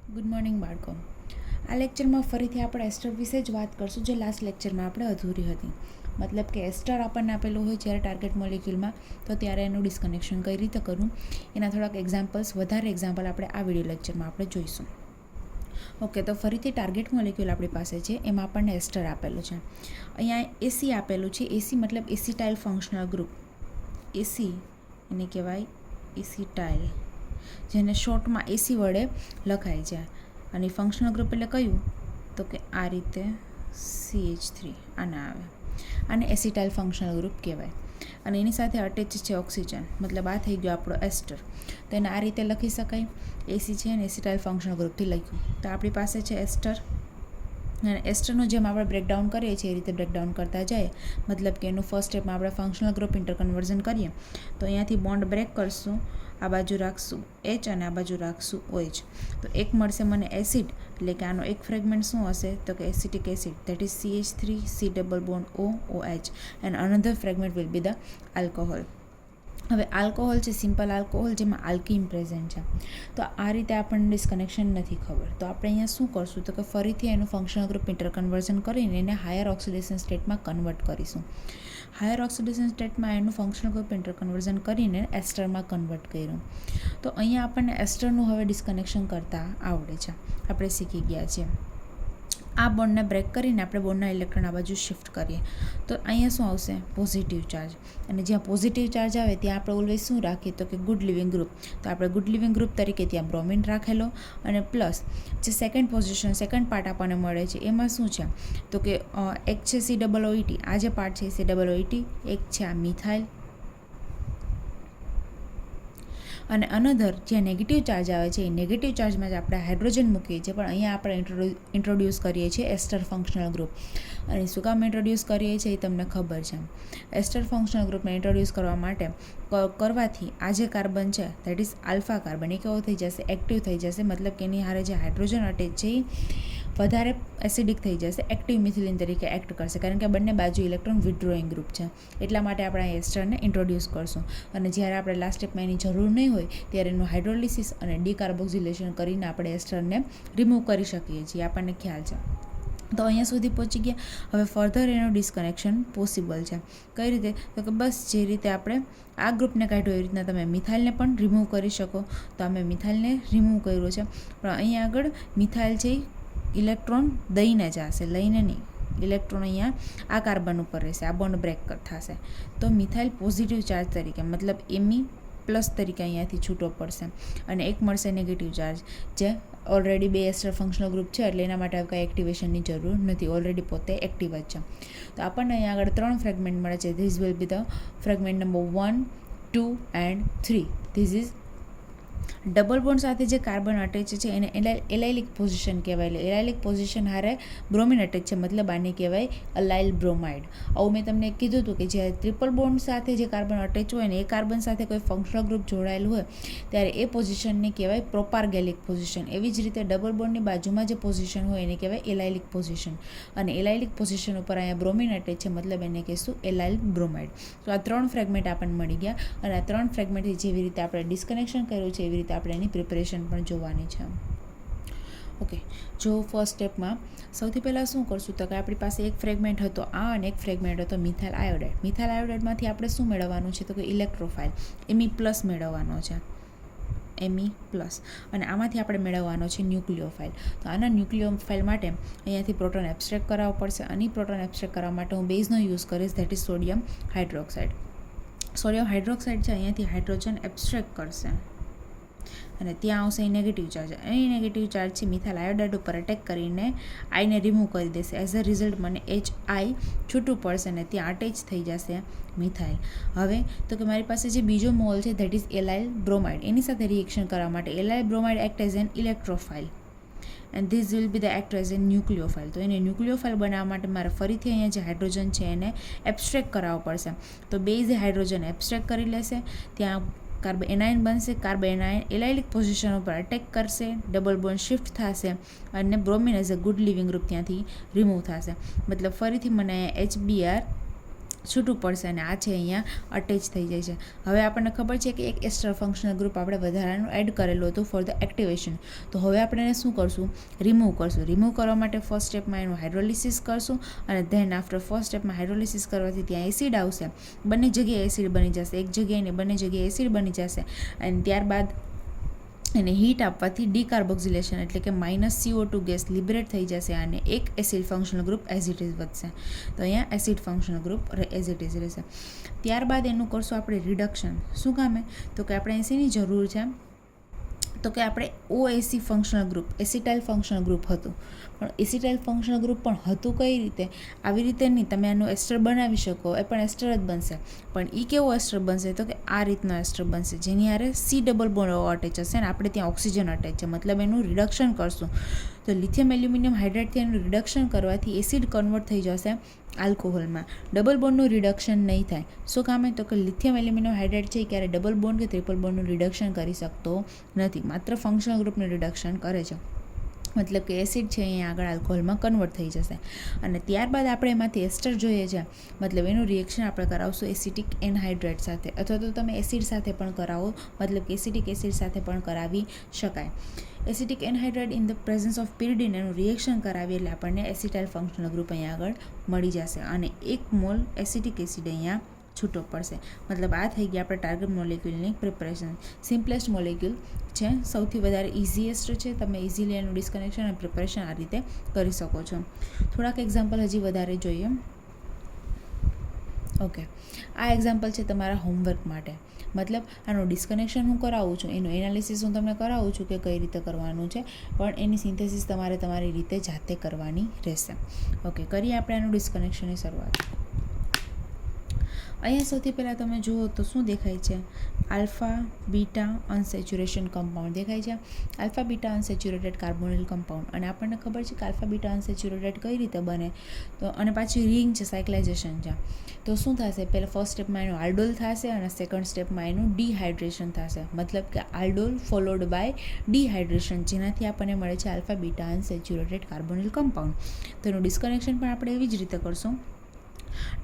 Good morning બાળકો. આ લેક્ચરમાં ફરીથી આપણે એસ્ટર વિશે જ વાત કરશું, જે લાસ્ટ લેક્ચરમાં આપણે અધૂરી હતી. મતલબ કે એસ્ટર આપણને આપેલું હોય જ્યારે ટાર્ગેટ મોલિક્યુલમાં, તો ત્યારે એનું ડિસ્કનેક્શન કઈ રીતે કરવું, એના થોડાક વધારે એક્ઝામ્પલ આપણે આ વિડીયો લેક્ચરમાં આપણે જોઈશું. ઓકે, તો ફરીથી ટાર્ગેટ મોલિક્યુલ આપણી પાસે છે, એમાં આપણને એસ્ટર આપેલું છે. અહીંયા એસી આપેલું છે. એસી મતલબ એસિટાઇલ ફંક્શનલ ગ્રુપ. એસી એને કહેવાય એસિટાઇલ, જેને શોર્ટમાં એસી વડે લખાય છે. અને ફંક્શનલ ગ્રુપ એટલે કયું? તો કે આ રીતે CH3 આના આવે. આને એસિટાઇલ ફંક્શનલ ગ્રુપ કહેવાય. અને એની સાથે અટેચ છે ઓક્સિજન, મતલબ આ થઈ ગયો આપણો એસ્ટર. તો એને આ રીતે લખી શકાય. એસી છે અને એસિટાઇલ ફંક્શનલ ગ્રુપથી લખ્યું. તો આપણી પાસે છે એસ્ટર. અને એસ્ટરનું જેમ આપણે બ્રેકડાઉન કરીએ છીએ એ રીતે બ્રેકડાઉન કરતા જાય. મતલબ કે એનું ફર્સ્ટ સ્ટેપમાં આપણે ફંક્શનલ ગ્રુપ ઇન્ટરકન્વર્ઝન કરીએ તો અહીંયાથી બોન્ડ બ્રેક કરશું, આ બાજુ રાખશું H અને આ બાજુ રાખશું OH. તો એક મળશે મને એસિડ, એટલે કે આનો એક ફ્રેગમેન્ટ શું હશે? તો કે acetic acid, that is CH3 C double bond OH, and another fragment will be the alcohol. હવે આલ્કોહોલ છે સિમ્પલ આલ્કોહોલ, જેમાં આલ્કીન પ્રેઝન્ટ છે. તો આ રીતે આપણને ડિસ્કનેક્શન નથી ખબર, તો આપણે અહીંયા શું કરશું? તો કે ફરીથી એનું ફંક્શનલ ગ્રુપ ઇન્ટરકન્વર્ઝન કરીને એને હાયર ઓક્સિડેશન સ્ટેટમાં કન્વર્ટ કરીશું. હાયર ઓક્સિડેશન સ્ટેટમાં એનું ફંક્શનલ ગ્રુપ ઇન્ટરકન્વર્ઝન કરીને એસ્ટરમાં કન્વર્ટ કર્યું. તો અહીંયા આપણને એસ્ટરનું હવે ડિસ્કનેક્શન કરતાં આવડે છે, આપણે શીખી ગયા છીએ. આ બોન્ડને બ્રેક કરીને આપણે બોન્ડના ઇલેક્ટ્રોન આ બાજુ શિફ્ટ કરીએ તો અહીંયા શું આવશે? Positive charge. અને જ્યાં પોઝિટિવ ચાર્જ આવે ત્યાં આપણે ઓલવેઝ શું રાખીએ? તો કે ગુડ લિવિંગ ગ્રુપ. તો આપણે ગુડ લિવિંગ ગ્રુપ તરીકે ત્યાં બ્રોમિન રાખેલો, અને પ્લસ જે સેકન્ડ પાર્ટ આપણને મળે છે એમાં શું છે? તો કે એક છે COOET, આ જે પાર્ટ છે COOET, એક છે આ મિથાઇલ, અને અનધર જ્યાં નેગેટિવ ચાર્જ આવે છે એ નેગેટિવ ચાર્જમાં જ આપણે હાઇડ્રોજન મૂકીએ છીએ. પણ અહીંયા આપણે ઇન્ટ્રોડ્યુસ કરીએ છીએ એસ્ટર ફંક્શનલ ગ્રુપ. અને શું કામ ઇન્ટ્રોડ્યુસ કરીએ છીએ એ તમને ખબર છે. એસ્ટર ફંક્શનલ ગ્રુપને ઇન્ટ્રોડ્યુસ કરવા માટે કરવાથી આ જે કાર્બન છે દેટ ઇઝ આલ્ફા કાર્બન, એ કેવો થઈ જશે? એક્ટિવ થઈ જશે. મતલબ કે એની હારે જે હાઇડ્રોજન અટેચ છે એ વધારે એસિડિક થઈ જશે, એક્ટિવ મિથિલિન તરીકે એક્ટ કરશે, કારણ કે બંને બાજુ ઇલેક્ટ્રોન વિથડ્રોઈંગ ગ્રુપ છે. એટલા માટે આપણે આ એસ્ટરને ઇન્ટ્રોડ્યુસ કરશું. અને જ્યારે આપણે લાસ્ટ સ્ટેપમાં એની જરૂર નહીં હોય ત્યારે એનું હાઇડ્રોલિસિસ અને ડીકાર્બોક્સિલેશન કરીને આપણે એસ્ટરને રિમૂવ કરી શકીએ છીએ, આપણને ખ્યાલ છે. તો અહીંયા સુધી પહોંચી ગયા. હવે ફર્ધર એનું ડિસ્કનેક્શન પોસિબલ છે. કઈ રીતે? તો કે બસ જે રીતે આપણે આ ગ્રુપને કાઢ્યો એ રીતના તમે મિથાઇલને પણ રિમૂવ કરી શકો. તો અમે મિથાઇલને રિમૂવ કર્યો છે, પણ અહીંયા આગળ મિથાઇલ છે ઇલેક્ટ્રોન દઈને જશે, લઈને નહીં. ઇલેક્ટ્રોન અહીંયા આ કાર્બન ઉપર રહેશે, આ બોન્ડ બ્રેક થશે. તો મિથાઇલ પોઝિટિવ ચાર્જ તરીકે, મતલબ એમી પ્લસ તરીકે અહીંયાથી છૂટો પડશે, અને એક મળશે નેગેટિવ ચાર્જ, જે ઓલરેડી બે એસ્ટર ફંક્શનલ ગ્રુપ છે એટલે એના માટે કંઈ એક્ટિવેશનની જરૂર નથી, ઓલરેડી પોતે એક્ટિવ જ છે. તો આપણને અહીંયા આગળ 3 ફ્રેગમેન્ટ મળે છે. This will be the fragment number 1, 2 and 3. This is double bond સાથે જે કાર્બન અટેચ છે એને એલાઇલિક પોઝિશન કહેવાય. એટલે એલાઇલિક પોઝિશન હારે બ્રોમિન અટેચ છે, મતલબ આને કહેવાય અલાઇલ બ્રોમાઇડ. આવું મેં તમને કીધું હતું કે જ્યારે ટ્રિપલ બોન્ડ સાથે જે કાર્બન અટેચ હોય ને એ કાર્બન સાથે કોઈ ફંક્શનલ ગ્રુપ જોડાયેલું હોય ત્યારે એ પોઝિશનને કહેવાય પ્રોપાર્ગેલિક પોઝિશન. એવી જ રીતે ડબલ બોન્ડની બાજુમાં જે પોઝિશન હોય એને કહેવાય એલાઇલિક પોઝિશન. અને એલાઇલિક પોઝિશન ઉપર અહીંયા બ્રોમિન અટેચ છે, મતલબ એને કહીશું એલાઇલ બ્રોમાઇડ. તો આ 3 ફ્રેગમેન્ટ આપણને મળી ગયા, અને આ 3 ફ્રેગમેન્ટથી જેવી રીતે આપણે ડિસ્કનેક્શન કર્યું છે એવી રીતે આપણે એની પ્રિપરેશન પણ જોવાની છે. ઓકે, જો ફર્સ્ટ સ્ટેપમાં સૌથી પહેલાં શું કરશું? તો કે આપણી પાસે એક ફ્રેગમેન્ટ હતો આ, અને એક ફ્રેગમેન્ટ હતો મિથાઇલ આયોડાઇડ. મિથાઇલ આયોડાઇડમાંથી આપણે શું મેળવવાનું છે? તો કે ઇલેક્ટ્રોફાઇલ એમી પ્લસ મેળવવાનો છે, એમી પ્લસ. અને આમાંથી આપણે મેળવવાનો છે ન્યુક્લિયોફાઇલ. તો આના ન્યુક્લિયોફાઇલ માટે અહીંયાથી પ્રોટોન એબ્સ્ટ્રેક્ટ કરાવવો પડશે. અને પ્રોટોન એબ્સ્ટ્રેક્ટ કરવા માટે હું બેઝનો યુઝ કરીશ, that is sodium hydroxide. Sodium hydroxide છે અહીંયાથી હાઇડ્રોજન એબ્સ્ટ્રેક્ટ કરશે, અને ત્યાં આવશે એ નેગેટિવ ચાર્જ. એ નેગેટિવ ચાર્જ છે મિથાઇલ આયોડાઇડ ઉપર અટેક કરીને આઈને રિમૂવ કરી દેશે. એઝ અ રિઝલ્ટ મને HI છૂટું પડશે અને ત્યાં અટેચ થઈ જશે મિથાઇલ. હવે તો કે મારી પાસે જે બીજો મોલ છે ધેટ ઇઝ એલાઇલ બ્રોમાઇડ, એની સાથે રિએક્શન કરવા માટે allyl bromide act as an electrophile, and this will be the act as an nucleophile. તો એને ન્યુક્લિયોફાઇલ બનાવવા માટે મારે ફરીથી અહીંયા જે હાઇડ્રોજન છે એને એબ્સ્ટ્રેક્ટ કરાવવો પડશે. તો બેઝ હાઇડ્રોજન એબ્સ્ટ્રેક્ટ કરી લેશે, ત્યાં કાર્બન એનાયન બનશે. કાર્બન એનાયન એલાઇલિક પોઝિશન ઉપર અટેક કરશે, ડબલ બોન્ડ શિફ્ટ થશે, અને bromine as a good living group ત્યાંથી રિમૂવ થશે. મતલબ ફરીથી મને HBr છૂટું પડશે અને આ છે અહીંયા અટેચ થઈ જાય છે. હવે આપણને ખબર છે કે એક એસ્ટર ફંક્શનલ ગ્રુપ આપણે વધારાનું એડ કરેલું હતું ફોર ધ એક્ટિવેશન. તો હવે આપણે એને શું કરશું? રિમૂવ કરશું. રિમૂવ કરવા માટે ફર્સ્ટ સ્ટેપમાં એનું હાઇડ્રોલિસિસ કરશું અને ધેન આફ્ટર ફર્સ્ટ સ્ટેપમાં હાઇડ્રોલિસિસ કરવાથી ત્યાં એસિડ આવશે. બંને જગ્યાએ એસિડ બની જશે, એક જગ્યાએ ને બંને જગ્યાએ એસિડ બની જશે અને ત્યારબાદ એને હીટ આપવાથી ડીકાર્બોક્સિલેશન એટલે કે -CO2 ગેસ લિબરેટ થઈ જશે અને એક acid functional group as it is વધશે. તો અહીંયા acid functional group as it is રહેશે. ત્યારબાદ એનું કરશું આપણે રિડક્શન. શું કામે? તો કે આપણે શેની જરૂર છે? તો કે આપણે OAC functional group, acetyl functional group હતું, પણ એસિટાઇલ ફંક્શનલ ગ્રુપ પણ હતું કઈ રીતે? આવી રીતે નહીં, તમે આનું એસ્ટર બનાવી શકો, એ પણ એસ્ટર જ બનશે, પણ એ કેવો એસ્ટર બનશે? તો કે આ રીતનો એસ્ટર બનશે જેની હારે C ડબલ બોન્ડ અટેચ હશે ને આપણે ત્યાં ઓક્સિજન અટેચ છે, મતલબ એનું રિડક્શન કરશું. તો લિથિયમ એલ્યુમિનિયમ હાઇડ્રેટથી એનું રિડક્શન કરવાથી એસિડ કન્વર્ટ થઈ જશે આલ્કોહોલમાં. ડબલ બોન્ડનું રિડક્શન નહીં થાય. શું કામે? તો કે લિથિયમ એલ્યુમિનિયમ હાઇડ્રેટ છે ક્યારે ડબલ બોન્ડ કે ટ્રિપલ બોન્ડનું રિડક્શન કરી શકતો નથી, માત્ર ફંક્શનલ ગ્રુપનું રિડક્શન કરે છે. મતલબ કે એસિડ છે અહીંયા આગળ આલ્કોહોલમાં કન્વર્ટ થઈ જશે અને ત્યારબાદ આપણે એમાંથી એસ્ટર જોઈએ છે, મતલબ એનું રિએક્શન આપણે કરાવશું એસિટિક એનહાઇડ્રેટ સાથે, અથવા તો તમે એસિડ સાથે પણ કરાવો, મતલબ કે એસિટિક એસિડ સાથે પણ કરાવી શકાય. Acetic anhydride in the presence of pyridine એનું રિએક્શન કરાવીએ એટલે આપણને એસિટાઇલ ફંક્શનલ ગ્રુપ અહીંયા આગળ મળી જશે અને 1 મોલ એસિટિક એસિડ અહીંયા છૂટો પડશે. મતલબ આ થઈ ગયા આપણે ટાર્ગેટ મોલેક્યુલની પ્રિપરેશન. સિમ્પલેસ્ટ મોલેક્યુલ છે, સૌથી વધારે ઇઝીએસ્ટ છે, તમે ઇઝીલી એનું ડિસ્કનેક્શન અને પ્રિપરેશન આ રીતે કરી શકો છો. થોડાક એક્ઝામ્પલ હજી વધારે જોઈએ. ઓકે, આ એક્ઝામ્પલ છે તમારા હોમવર્ક માટે. મતલબ આનું ડિસ્કનેક્શન હું કરાવું છું, એનું એનાલિસિસ હું તમને કરાવું છું કે કઈ રીતે કરવાનું છે, પણ એની સિન્થેસિસ તમારે તમારી રીતે જાતે કરવાની રહેશે. ઓકે, કરીએ આપણે આનું ડિસ્કનેક્શનની શરૂઆત. અહીંયા સૌથી પહેલાં તમે જુઓ તો શું દેખાય છે? આલ્ફા બીટા અનસેચ્યુરેશન કમ્પાઉન્ડ દેખાય છે. Alpha beta unsaturated carbonyl compound, અને આપણને ખબર છે કે આલ્ફા બીટા અનસેચ્યુરેટેડ કઈ રીતે બને, તો અને પાછી રિંગ છે, સાયક્લાઇઝેશન છે. તો શું થશે? પહેલાં ફર્સ્ટ સ્ટેપમાં એનું આલ્ડોલ થશે અને સેકન્ડ સ્ટેપમાં એનું ડિહાઇડ્રેશન થશે, મતલબ કે આલ્ડોલ ફોલોડ બાય ડિહાઇડ્રેશન, જેનાથી આપણને મળે છે alpha beta unsaturated carbonyl compound. તો એનું ડિસ્કનેક્શન પણ આપણે એવી જ રીતે કરશું.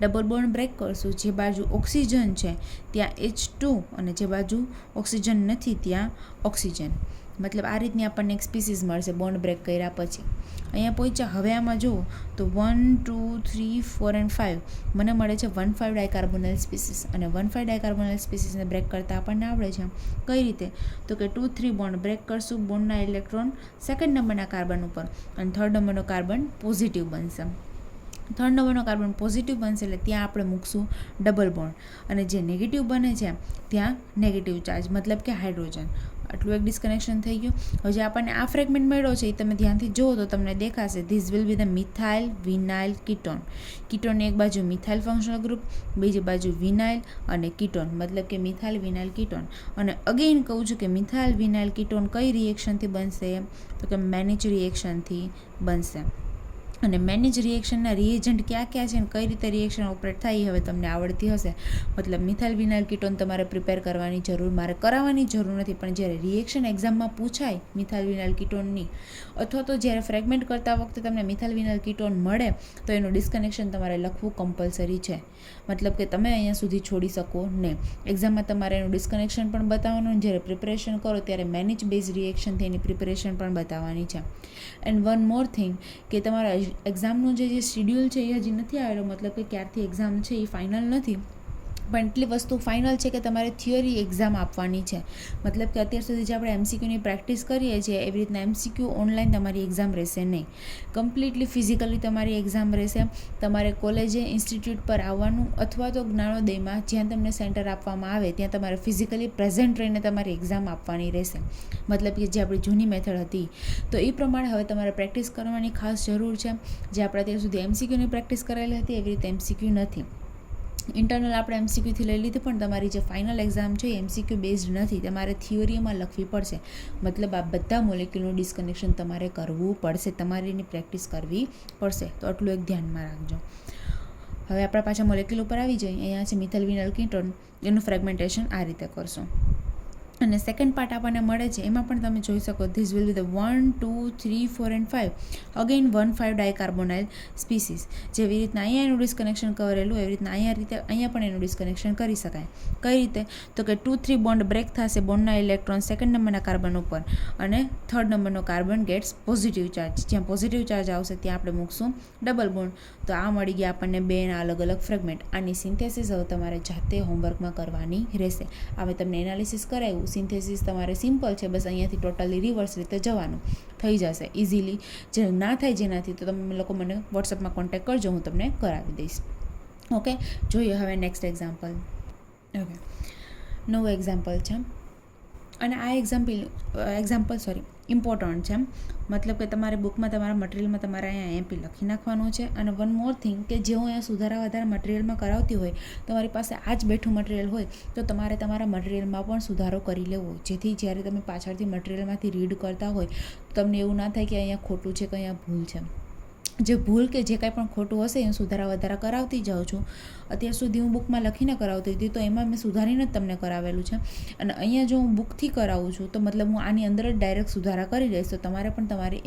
ડબલ બોન્ડ બ્રેક કરશું, જે બાજુ ઓક્સિજન છે ત્યાં H2 અને જે બાજુ ઓક્સિજન નથી ત્યાં ઓક્સિજન, મતલબ આ રીતની આપણને એક સ્પીસીસ મળશે બોન્ડ બ્રેક કર્યા પછી. અહીંયા પહોંચ્યા, હવે આમાં જુઓ તો 1, 2, 3, 4 અને 5 મને મળે છે 1,5 ડાયકાર્બોનિલ સ્પીસીસ, અને 1,5 ડાયકાર્બોનિલ સ્પીસીસને બ્રેક કરતાં આપણને આવડે છે કઈ રીતે? તો કે 2, 3 બોન્ડ બ્રેક કરશું, બોન્ડના ઇલેક્ટ્રોન સેકન્ડ નંબરના કાર્બન ઉપર અને થર્ડ નંબરનો કાર્બન પોઝિટિવ બનશે. થર્ડ નંબરનો કાર્બન પોઝિટિવ બનશે એટલે ત્યાં આપણે મૂકશું ડબલ બોન્ડ, અને જે નેગેટિવ બને છે ત્યાં નેગેટિવ ચાર્જ, મતલબ કે હાઇડ્રોજન. આટલું એક ડિસ્કનેક્શન થઈ ગયું. હવે જે આપણને આ ફ્રેગમેન્ટ મળ્યો છે એ તમે ધ્યાનથી જુઓ તો તમને દેખાશે this will be the methyl vinyl ketone. કીટોનની એક બાજુ મિથાઇલ ફંક્શનલ ગ્રુપ, બીજી બાજુ વિનાઇલ અને કીટોન, મતલબ કે મિથાઇલ વિનાઇલ કીટોન. અને અગેઇન કહું છું કે મિથાઇલ વિનાઇલ કીટોન કઈ રિએક્શનથી બનશે? તો કે મેનેજ રિએક્શનથી બનશે. અને મેનેજ રિએક્શનના રિએજન્ટ ક્યાં ક્યાં છે અને કઈ રીતે રિએક્શન ઓપરેટ થાય એ હવે તમને આવડતી હશે. મતલબ મિથાઇલ વિનાઇલ કીટોન તમારે પ્રિપેર કરવાની જરૂર, મારે કરાવવાની જરૂર નથી, પણ જ્યારે રિએક્શન એક્ઝામમાં પૂછાય મિથાઇલ વિનાઇલ કીટોનની, અથવા તો જ્યારે ફ્રેગમેન્ટ કરતા વખતે તમને મિથાઇલ વિનાઇલ કીટોન મળે તો એનું ડિસ્કનેક્શન તમારે લખવું કમ્પલસરી છે. મતલબ કે તમે અહીંયા સુધી છોડી શકો નહીં. એક્ઝામમાં તમારે એનું ડિસ્કનેક્શન પણ બતાવવાનું, જ્યારે પ્રિપરેશન કરો ત્યારે મેનેજ બેઝ રિએક્શનથી એની પ્રિપરેશન પણ બતાવવાની છે. એન્ડ વન મોર થિંગ કે તમારા એક્ઝામનું જે શિડ્યુલ છે એ હજી નથી આવેલો, મતલબ કે ક્યારથી એક્ઝામ છે એ ફાઇનલ નથી, પણ એટલી વસ્તુ ફાઇનલ છે કે તમારે થિયરી એક્ઝામ આપવાની છે. મતલબ કે અત્યાર સુધી જે આપણે MCQની પ્રેક્ટિસ કરીએ છીએ એવી રીતના MCQ ઓનલાઈન તમારી એક્ઝામ રહેશે નહીં, કમ્પ્લીટલી ફિઝિકલી તમારી એક્ઝામ રહેશે. તમારે કોલેજે ઇન્સ્ટિટ્યૂટ પર આવવાનું, અથવા તો જ્ઞાનોદયમાં જ્યાં તમને સેન્ટર આપવામાં આવે ત્યાં તમારે ફિઝિકલી પ્રેઝન્ટ રહીને તમારી એક્ઝામ આપવાની રહેશે. મતલબ કે જે આપણી જૂની મેથડ હતી તો એ પ્રમાણે હવે તમારે પ્રેક્ટિસ કરવાની ખાસ જરૂર છે. જે આપણે અત્યાર સુધી MCQની પ્રેક્ટિસ કરેલી હતી એવી રીતે MCQ નથી. ઇન્ટરનલ આપણે MCQથી લઈ લીધી, પણ તમારી જે ફાઇનલ એક્ઝામ છે એ MCQ બેઝડ નથી, તમારે થિયરીમાં લખવી પડશે. મતલબ આ બધા મોલેક્યુલનું ડિસ્કનેક્શન તમારે કરવું પડશે, તમારે એની પ્રેક્ટિસ કરવી પડશે. તો આટલું એક ધ્યાનમાં રાખજો. હવે આપણા પાછા મોલેક્યુલ ઉપર આવી જઈએ. અહીંયા છે મિથાઇલ વિનાઇલ કીટોન, એનું ફ્રેગમેન્ટેશન આ રીતે કરશું. અને સેકન્ડ પાર્ટ આપણને મળે છે એમાં પણ તમે જોઈ શકો this will be the 1 2 3 4 and 5 again 1,5 dicarbonyl species. જેવી રીતના અહીંયા એનું ડિસ્કનેક્શન કરેલું એવી રીતના અહીંયા પણ એનું ડિસ્કનેક્શન કરી શકાય. કઈ રીતે? તો કે 2-3 બોન્ડ બ્રેક થશે, બોન્ડના ઇલેક્ટ્રોન સેકન્ડ નંબરના કાર્બન ઉપર અને થર્ડ નંબરનો કાર્બન ગેટ્સ પોઝિટિવ ચાર્જ. જ્યાં પોઝિટિવ ચાર્જ આવશે ત્યાં આપણે મૂકશું ડબલ બોન્ડ. તો આ મળી ગયા આપણને બેના અલગ અલગ ફ્રેગમેન્ટ. આની સિન્થેસિસ હવે તમારે જાતે હોમવર્કમાં કરવાની રહેશે. હવે તમને એનાલિસિસ કરાવ્યું, સિન્થેસિસ તમારે સિમ્પલ છે, બસ અહીંયાથી ટોટલી રિવર્સ રીતે જવાનું થઈ જશે ઇઝીલી. જે ના થાય જેનાથી તો તમે લોકો મને વોટ્સઅપમાં કોન્ટેક્ટ કરજો, હું તમને કરાવી દઈશ. ઓકે, જોઈએ હવે નેક્સ્ટ એક્ઝામ્પલ. ઓકે, નવું એક્ઝામ્પલ છે અને આ એક્ઝામ્પલ ઇમ્પોર્ટન્ટ છે. મતલબ કે તમારે બુકમાં તમારા મટીરિયલમાં તમારે અહીંયા એમપી લખી નાખવાનું છે. અને વન મોર થિંગ કે જે હું અહીંયા સુધારા વધારા મટીરિયલમાં કરાવતી હોય, તમારી પાસે આ જ બેઠું મટીરિયલ હોય તો તમારે તમારા મટીરિયલમાં પણ સુધારો કરી લેવો, જેથી જ્યારે તમે પાછળથી મટીરિયલમાંથી રીડ કરતા હોય તો તમને એવું ના થાય કે અહીંયા ખોટું છે કે અહીંયા ભૂલ છે. જે ભૂલ કે જે કાંઈ પણ ખોટું હશે હું સુધારા વધારા કરાવતી જાઉં છું. અત્યાર સુધી હું બુકમાં લખીને કરાવતી હતી તો એમાં મેં સુધારીને જ તમને કરાવેલું છે. અને અહીંયા જો હું બુકથી કરાવું છું તો મતલબ હું આની અંદર જ ડાયરેક્ટ સુધારા કરી લઈશ. તો તમારે પણ તમારી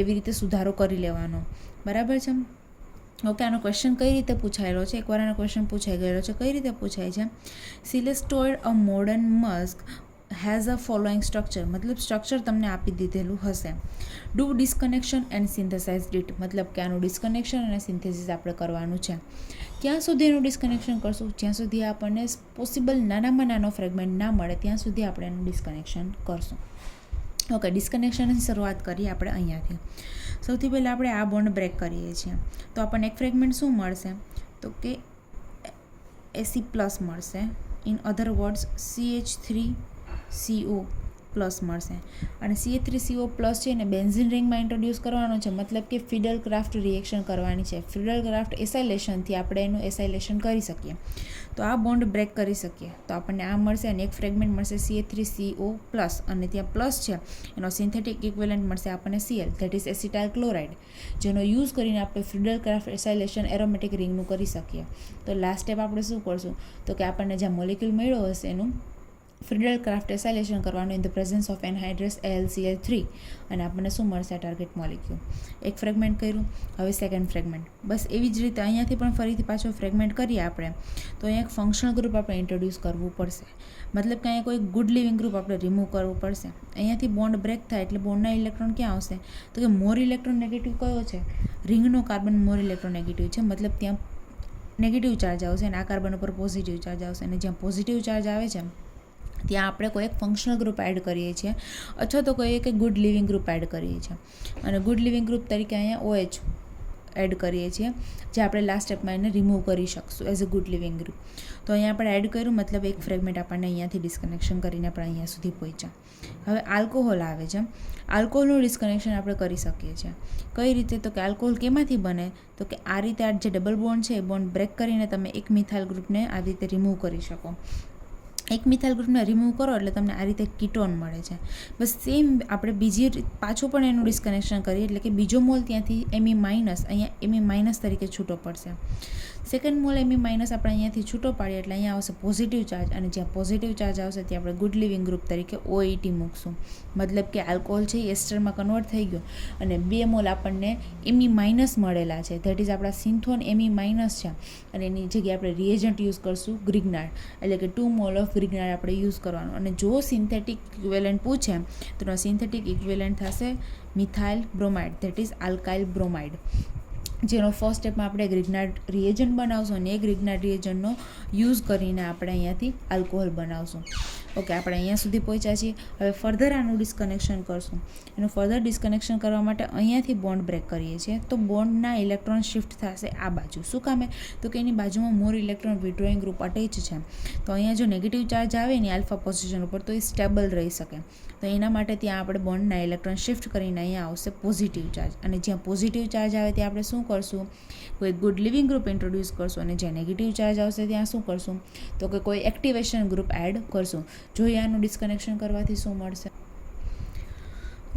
એવી રીતે સુધારો કરી લેવાનો. બરાબર છે? ઓકે, આનો ક્વેશ્ચન કઈ રીતે પૂછાયેલો છે? એકવાર આનો ક્વેશ્ચન પૂછાઈ ગયેલો છે. કઈ રીતે પૂછાય છે? Celestolide a modern musk has a following structure. મતલબ સ્ટ્રક્ચર તમને આપી દીધેલું હશે. Do disconnection and synthesize it. મતલબ કે આનું ડિસ્કનેક્શન અને સિન્થેસિસ આપણે કરવાનું છે. ક્યાં સુધી એનું ડિસ્કનેક્શન કરશું? જ્યાં સુધી આપણને પોસિબલ નાનામાં નાનો ફ્રેગમેન્ટ ના મળે ત્યાં સુધી આપણે એનું ડિસ્કનેક્શન કરશું. ઓકે, ડિસ્કનેક્શનની શરૂઆત કરીએ આપણે અહીંયાથી. સૌથી પહેલાં આપણે આ બોન્ડ બ્રેક કરીએ છીએ તો આપણને એક ફ્રેગમેન્ટ શું મળશે? તો કે Ac+ મળશે. In other words CH3CO plus મળશે. અને CH3CO+ છે એને બેન્ઝિન રિંગમાં ઇન્ટ્રોડ્યુસ કરવાનો છે. મતલબ કે ફિડલ ક્રાફ્ટ રિએક્શન કરવાની છે. ફિડલ ક્રાફ્ટ એસાઇલેશનથી આપણે એનું એસાઇલેશન કરી શકીએ. તો આ બોન્ડ બ્રેક કરી શકીએ તો આપણને આ મળશે અને એક ફ્રેગમેન્ટ મળશે CH3CO+. અને ત્યાં પ્લસ છે એનો સિન્થેટિક ઇક્વિવેલન્ટ મળશે આપણને Cl, that is acetyl chloride, જેનો યુઝ કરીને આપણે ફિડલ ક્રાફ્ટ એસાઇલેશન એરોમેટિક રિંગનું કરી શકીએ. તો લાસ્ટ સ્ટેપ આપણે શું કરશું? તો કે આપણને જ્યાં મોલિક્યુલ મળ્યો હશે એનું ફિડલ ક્રાફ્ટ એસાઇલેશન કરવાનું in the presence of anhydrous AlCl3 અને આપણને શું મળશે? Target molecule. એક ફ્રેગમેન્ટ કર્યું. હવે સેકન્ડ ફ્રેગમેન્ટ. બસ એવી જ રીતે અહીંયાથી પણ ફરીથી પાછો ફ્રેગમેન્ટ કરીએ આપણે તો અહીંયા એક ફંક્શનલ ગ્રુપ આપણે ઇન્ટ્રોડ્યુસ કરવું પડશે. મતલબ કે અહીંયા કોઈ ગુડ લિવિંગ ગ્રુપ આપણે રિમૂવ કરવું પડશે. અહીંયાથી બોન્ડ બ્રેક થાય એટલે બોન્ડના ઇલેક્ટ્રોન ક્યાં આવશે? તો કે મોર ઇલેક્ટ્રોન નેગેટિવ કયો છે? રિંગનો કાર્બન મોર ઇલેક્ટ્રોન નેગેટિવ છે. મતલબ ત્યાં નેગેટિવ ચાર્જ આવશે અને આ કાર્બન ઉપર પોઝિટિવ ચાર્જ આવશે. અને જ્યાં પોઝિટિવ ચાર્જ આવે છે ત્યાં આપણે કોઈ એક ફંક્શનલ ગ્રુપ એડ કરીએ છીએ અથવા તો કોઈ એક ગુડ લિવિંગ ગ્રુપ એડ કરીએ છીએ. અને ગુડ લિવિંગ ગ્રુપ તરીકે અહીંયા OH એડ કરીએ છીએ, જે આપણે લાસ્ટ સ્ટેપમાં એને રિમૂવ કરી શકશું as a good living group. તો અહીંયા આપણે એડ કર્યું, મતલબ એક ફ્રેગમેન્ટ આપણને અહીંયાથી ડિસ્કનેક્શન કરીને આપણે અહીંયા સુધી પહોંચ્યા. હવે આલ્કોહોલ આવે છે. આલ્કોહોલનું ડિસ્કનેક્શન આપણે કરી શકીએ છીએ. કઈ રીતે? તો કે આલ્કોહોલ કેમાંથી બને? તો કે આ રીતે આ જે ડબલ બોન્ડ છે એ બોન્ડ બ્રેક કરીને તમે એક મિથાઇલ ગ્રુપને આવી રીતે રિમૂવ કરી શકો. એક મિથાઇલ ગ્રુપને રિમૂવ કરો એટલે તમને આ રીતે કીટોન મળે છે. બસ સેમ આપણે પાછું પણ એનું ડિસ્કનેક્શન કરીએ એટલે કે બીજો મોલ ત્યાંથી Me- અહીંયા Me- તરીકે છૂટો પડશે. સેકન્ડ મોલ Me- આપણે અહીંયાથી છૂટો પાડીએ એટલે અહીંયા આવશે પોઝિટિવ ચાર્જ અને જ્યાં પોઝિટિવ ચાર્જ આવશે ત્યાં આપણે ગુડ લિવિંગ ગ્રુપ તરીકે OET મૂકશું. મતલબ કે આલ્કોહોલ છે એ એસ્ટરમાં કન્વર્ટ થઈ ગયો અને 2 મોલ આપણને Me- મળેલા છે. ધેટ ઇઝ આપણા સિન્થોન Me- છે અને એની જગ્યાએ આપણે રિએજન્ટ યુઝ કરશું ગ્રિગ્નાર્ડ, એટલે કે 2 મોલ ઓફ ગ્રિગ્નાર્ડ આપણે યુઝ કરવાનું. અને જો સિન્થેટિક ઇક્વિવેલન્ટ પૂછે તો એનો સિન્થેટિક ઇક્વિવેલન્ટ થશે methyl bromide, that is alkyl bromide, જેનો ફર્સ્ટ સ્ટેપમાં આપણે ગ્રિગ્નાર્ડ રિએજન્ટ બનાવશું અને એ ગ્રિગ્નાર્ડ રિએજન્ટનો યુઝ કરીને આપણે અહીંયાથી આલ્કોહોલ બનાવશું. ઓકે, આપણે અહીંયા સુધી પહોંચ્યા છીએ. હવે ફર્ધર આનું ડિસ્કનેક્શન કરશું. એનું ફર્ધર ડિસ્કનેક્શન કરવા માટે અહીંયાથી બોન્ડ બ્રેક કરીએ છીએ તો બોન્ડના ઇલેક્ટ્રોન શિફ્ટ થશે આ બાજુ. શું કામે? તો કે એની બાજુમાં more electron withdrawing group attach છે. તો અહીંયા જો નેગેટિવ ચાર્જ આવે ને આલ્ફા પોઝિશન ઉપર તો એ સ્ટેબલ રહી શકે. તો એના માટે ત્યાં આપણે બોન્ડના ઇલેક્ટ્રોન શિફ્ટ કરીને અહીંયા આવશે પોઝિટિવ ચાર્જ. અને જ્યાં પોઝિટિવ ચાર્જ આવે ત્યાં આપણે શું કરશું? કોઈ ગુડ લિવિંગ ગ્રુપ ઇન્ટ્રોડ્યુસ કરશું. અને જ્યાં નેગેટિવ ચાર્જ આવશે ત્યાં શું કરશું? તો કે કોઈ એક્ટિવેશન ગ્રુપ એડ કરશું. જોઈએ આનું ડિસ્કનેક્શન કરવાથી શું મળશે.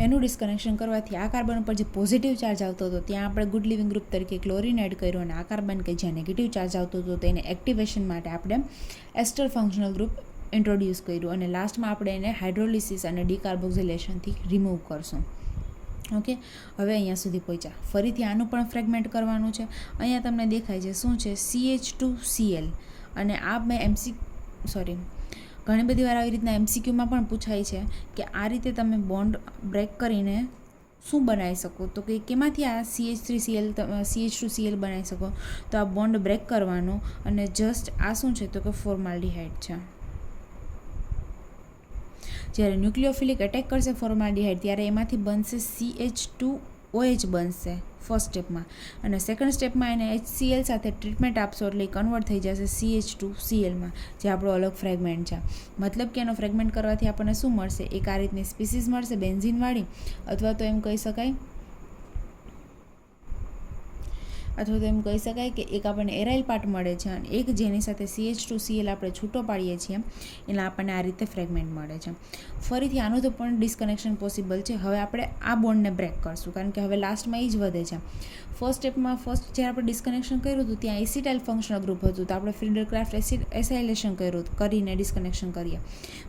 એનું ડિસ્કનેક્શન કરવાથી આ કાર્બન ઉપર જે પોઝિટિવ ચાર્જ આવતો હતો ત્યાં આપણે ગુડ લિવિંગ ગ્રુપ તરીકે ક્લોરિન એડ કર્યો અને આ કાર્બન કે જ્યાં નેગેટિવ ચાર્જ આવતો હતો તેને એક્ટિવેશન માટે આપણે એસ્ટર ફંક્શનલ ગ્રુપ ઇન્ટ્રોડ્યુસ કર્યું અને લાસ્ટમાં આપણે એને હાઇડ્રોલિસિસ અને ડીકાર્બોક્સિલેશનથી રિમૂવ કરશું. ઓકે, હવે અહીંયા સુધી પહોંચ્યા. ફરીથી આનું પણ ફ્રેગમેન્ટ કરવાનું છે. અહીંયા તમને દેખાય છે શું છે, CH2Cl. અને આ મેં ઘણી બધી વાર આવી રીતના MCQમાં પણ પૂછાય છે કે આ રીતે તમે બોન્ડ બ્રેક કરીને શું બનાવી શકો, તો કે કેમાંથી આ CH2Cl બનાવી શકો. તો આ બોન્ડ બ્રેક કરવાનો અને જસ્ટ આ શું છે તો કે ફોર્માલ્ડિહાઇડ છે. જ્યારે ન્યુક્લિયોફિલિક એટેક કરશે ફોર્માલ્ડિહાઇડ ત્યારે એમાંથી બનશે CH2OH બનશે ફર્સ્ટ સ્ટેપમાં, અને સેકન્ડ સ્ટેપમાં એને HCl સાથે ટ્રીટમેન્ટ આપશો એટલે કન્વર્ટ થઈ જશે CH2Clમાં, જે આપણો અલગ ફ્રેગમેન્ટ છે. મતલબ કે એનો ફ્રેગમેન્ટ કરવાથી આપણને શું મળશે, એક આ રીતની સ્પીસીસ મળશે બેન્ઝીનવાળી, અથવા તો એમ કહી શકાય કે એક આપણને એરાઇલ પાર્ટ મળે છે અને એક જેની સાથે CH2Cl આપણે છૂટો પાડીએ છીએ એના આપણને આ રીતે ફ્રેગમેન્ટ મળે છે. ફરીથી આનું તો પણ ડિસ્કનેક્શન પોસિબલ છે. હવે આપણે આ બોન્ડને બ્રેક કરશું કારણ કે હવે લાસ્ટમાં એ જ વધે છે. ફર્સ્ટ સ્ટેપમાં જ્યારે આપણે ડિસ્કનેક્શન કર્યું હતું ત્યાં એસિટાઇલ ફંક્શનલ ગ્રુપ હતું, તો આપણે ફિલ્ડરક્રાફ્ટ એસાઇલેશન કરીને ડિસ્કનેક્શન કરીએ.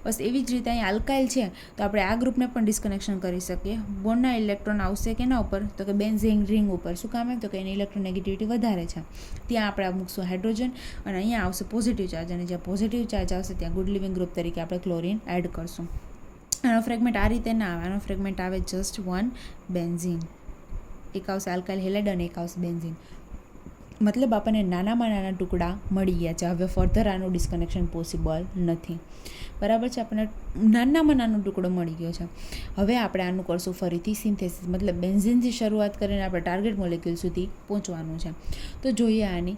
બસ એવી જ રીતે અહીં આલ્કાઇલ છે તો આપણે આ ગ્રુપને પણ ડિસ્કનેક્શન કરી શકીએ. બોન્ડના ઇલેક્ટ્રોન આવશે કેના ઉપર, તો કે બેન્ઝીન રિંગ ઉપર. શું કામ તો કે એની ઇલેક્ટ્રોનેગેટિવિટી વધારે છે, ત્યાં આપણે મૂકશું હાઇડ્રોજન અને અહીંયા આવશે પોઝિટિવ ચાર્જ, અને જ્યાં પોઝિટિવ ચાર્જ આવશે ત્યાં ગુડ લિવિંગ ગ્રુપ તરીકે આપણે ક્લોરિન એડ કરશું. આનો ફ્રેગમેન્ટ આ રીતે ના આવે, આનો ફ્રેગમેન્ટ આવે જસ્ટ 1 બેન્ઝીન. એક આવશે આલ્કાઇલ હેલાઇડ અને એક આવશે બેન્ઝીન. મતલબ આપણને નાનામાં નાના ટુકડા મળી ગયા છે. હવે ફર્ધર આનું ડિસ્કનેક્શન પોસિબલ નથી. બરાબર છે, આપણને નાનામાં નાનો ટુકડો મળી ગયો છે. હવે આપણે આનું કરશું ફરીથી સિન્થેસિસ, મતલબ બેન્ઝીનથી શરૂઆત કરીને આપણે ટાર્ગેટ મોલેક્યુલ સુધી પહોંચવાનું છે. તો જોઈએ આની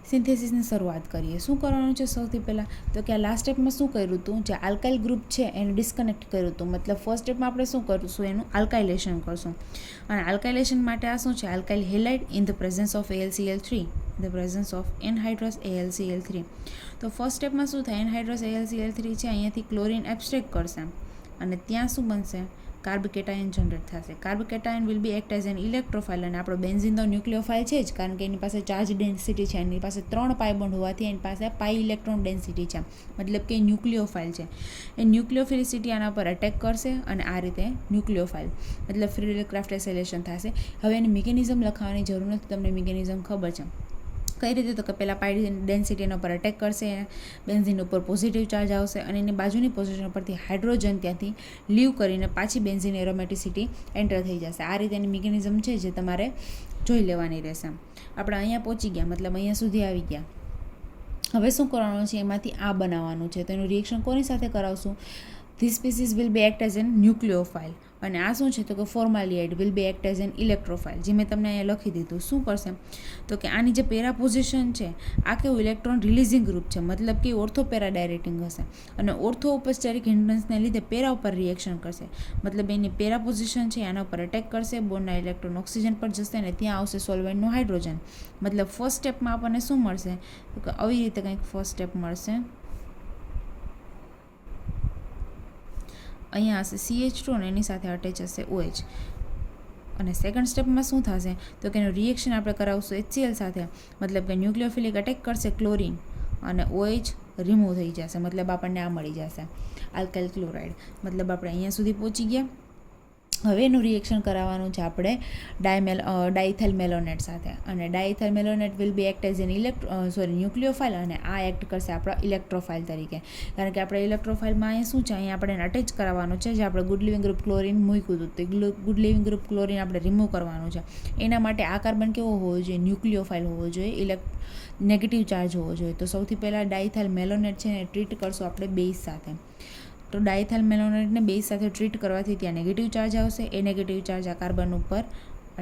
સિન્થેસિસની શરૂઆત કરીએ. શું કરવાનું છે સૌથી પહેલાં, તો કે આ લાસ્ટ સ્ટેપમાં શું કર્યું હતું, જે આલ્કાઇલ ગ્રુપ છે એને ડિસ્કનેક્ટ કર્યું હતું. મતલબ ફર્સ્ટ સ્ટેપમાં આપણે શું કરીશું, એનું આલ્કાઇલેશન કરશું. અને આલ્કાઇલેશન માટે આ શું છે, alkyl halide in the presence of AlCl3, the presence of anhydrous AlCl3. તો ફર્સ્ટ સ્ટેપમાં શું થાય, એનહાઇડ્રસ AlCl3 છે અહીંયાથી ક્લોરિન એબ્સ્ટ્રેક્ટ કરશે અને ત્યાં શું બનશે, કાર્બકેટાયન જનરેટ થશે. Carbocation will be act as an electrophile, અને આપણો બેન્ઝીન તો ન્યુક્લિયોફાઇલ છે જ, કારણ કે એની પાસે ચાર્જ ડેન્સિટી છે, એની પાસે 3 પાઈ બોન્ડ હોવાથી એની પાસે પાઈ ઇલેક્ટ્રોન ડેન્સિટી છે, મતલબ કે ન્યુક્લિયોફાઇલ છે. એ ન્યુક્લિયોફિલિસિટી આના પર અટેક કરશે અને આ રીતે ન્યુક્લિયોફાઇલ મતલબ ફિલ્ડરક્રાફ્ટ એસાઇલેશન થશે. હવે એની મિકેનિઝમ લખાવવાની જરૂર નથી, તમને મિકેનિઝમ ખબર છે કઈ રીતે, તો કે પહેલાં પાઈ ડેન્સિટી એના પર અટેક કરશે, બેન્ઝીન ઉપર પોઝિટિવ ચાર્જ આવશે અને એની બાજુની પોઝિશન પરથી હાઇડ્રોજન ત્યાંથી લીવ કરીને પાછી બેન્ઝીન એરોમેટિસિટી એન્ટર થઈ જશે. આ રીતે એની મિકેનિઝમ છે જે તમારે જોઈ લેવાની રહેશે. આપણે અહીંયા પહોંચી ગયા, મતલબ અહીંયા સુધી આવી ગયા. હવે શું કરવાનું છે, એમાંથી આ બનાવવાનું છે. તો એનું રિએક્શન કોની સાથે કરાવશું, this species will be act as an nucleophile, અને આ શું છે તો કે formaldehyde will be act as an electrophile, જે મેં તમને અહીંયા લખી દીધું. શું કરશે તો કે આની જે પેરા પોઝિશન છે આ કેવું ઇલેક્ટ્રોન રિલીઝિંગ ગ્રુપ છે, મતલબ કે ઓર્થો પેરા ડાયરેક્ટિંગ હશે અને ઓર્થો ઉપસ્ટેરિક હિન્ડન્સને લીધે પેરા ઉપર રિએક્શન કરશે, મતલબ એની પેરા પોઝિશન છે આના ઉપર અટેક કરશે, બોન્ડના ઇલેક્ટ્રોન ઓક્સિજન પર જશે અને ત્યાં આવશે સોલ્વેન્ટનું હાઇડ્રોજન. મતલબ ફર્સ્ટ સ્ટેપમાં આપણને શું મળશે તો કે આવી રીતે કંઈક ફર્સ્ટ સ્ટેપ મળશે. અહીંયા હશે CH2 અને એની સાથે અટેચ હશે OH. અને સેકન્ડ સ્ટેપમાં શું થશે તો કે એનું રિએક્શન આપણે કરાવશું HCl સાથે, મતલબ કે ન્યુક્લિયોફિલિક અટેક કરશે ક્લોરિન અને OH રિમૂવ થઈ જશે, મતલબ આપણને આ મળી જશે આલ્કાઇલ ક્લોરાઇડ. મતલબ આપણે અહીંયા સુધી પહોંચી ગયા. હવે એનું રિએક્શન કરાવવાનું છે આપણે ડાઇથાઇલ મેલોનેટ સાથે, અને diethyl malonate will be act as an nucleophile, અને આ એક્ટ કરશે આપણા ઇલેક્ટ્રોફાઇલ તરીકે, કારણ કે આપણે ઇલેક્ટ્રોફાઇલમાં અહીંયા શું છે, અહીંયા આપણે અટેચ કરવાનું છે જે આપણે ગુડ લિવિંગ ગ્રુપ ક્લોરિન મૂક્યું હતું, તો ગુડ લિવિંગ ગ્રુપ ક્લોરિન આપણે રિમૂવ કરવાનું છે. એના માટે આ કાર્બન કેવો હોવો જોઈએ, ન્યુક્લિયોફાઇલ હોવો જોઈએ, નેગેટિવ ચાર્જ હોવો જોઈએ. તો સૌથી પહેલાં ડાઇથાઇલ મેલોનેટ છે એને ટ્રીટ કરશું આપણે બેઝ સાથે. તો ડાઇથાઇલ મેલોનેટને બેઝ સાથે ટ્રીટ કરવાથી ત્યાં નેગેટિવ ચાર્જ આવશે, એ નેગેટિવ ચાર્જ આ કાર્બન ઉપર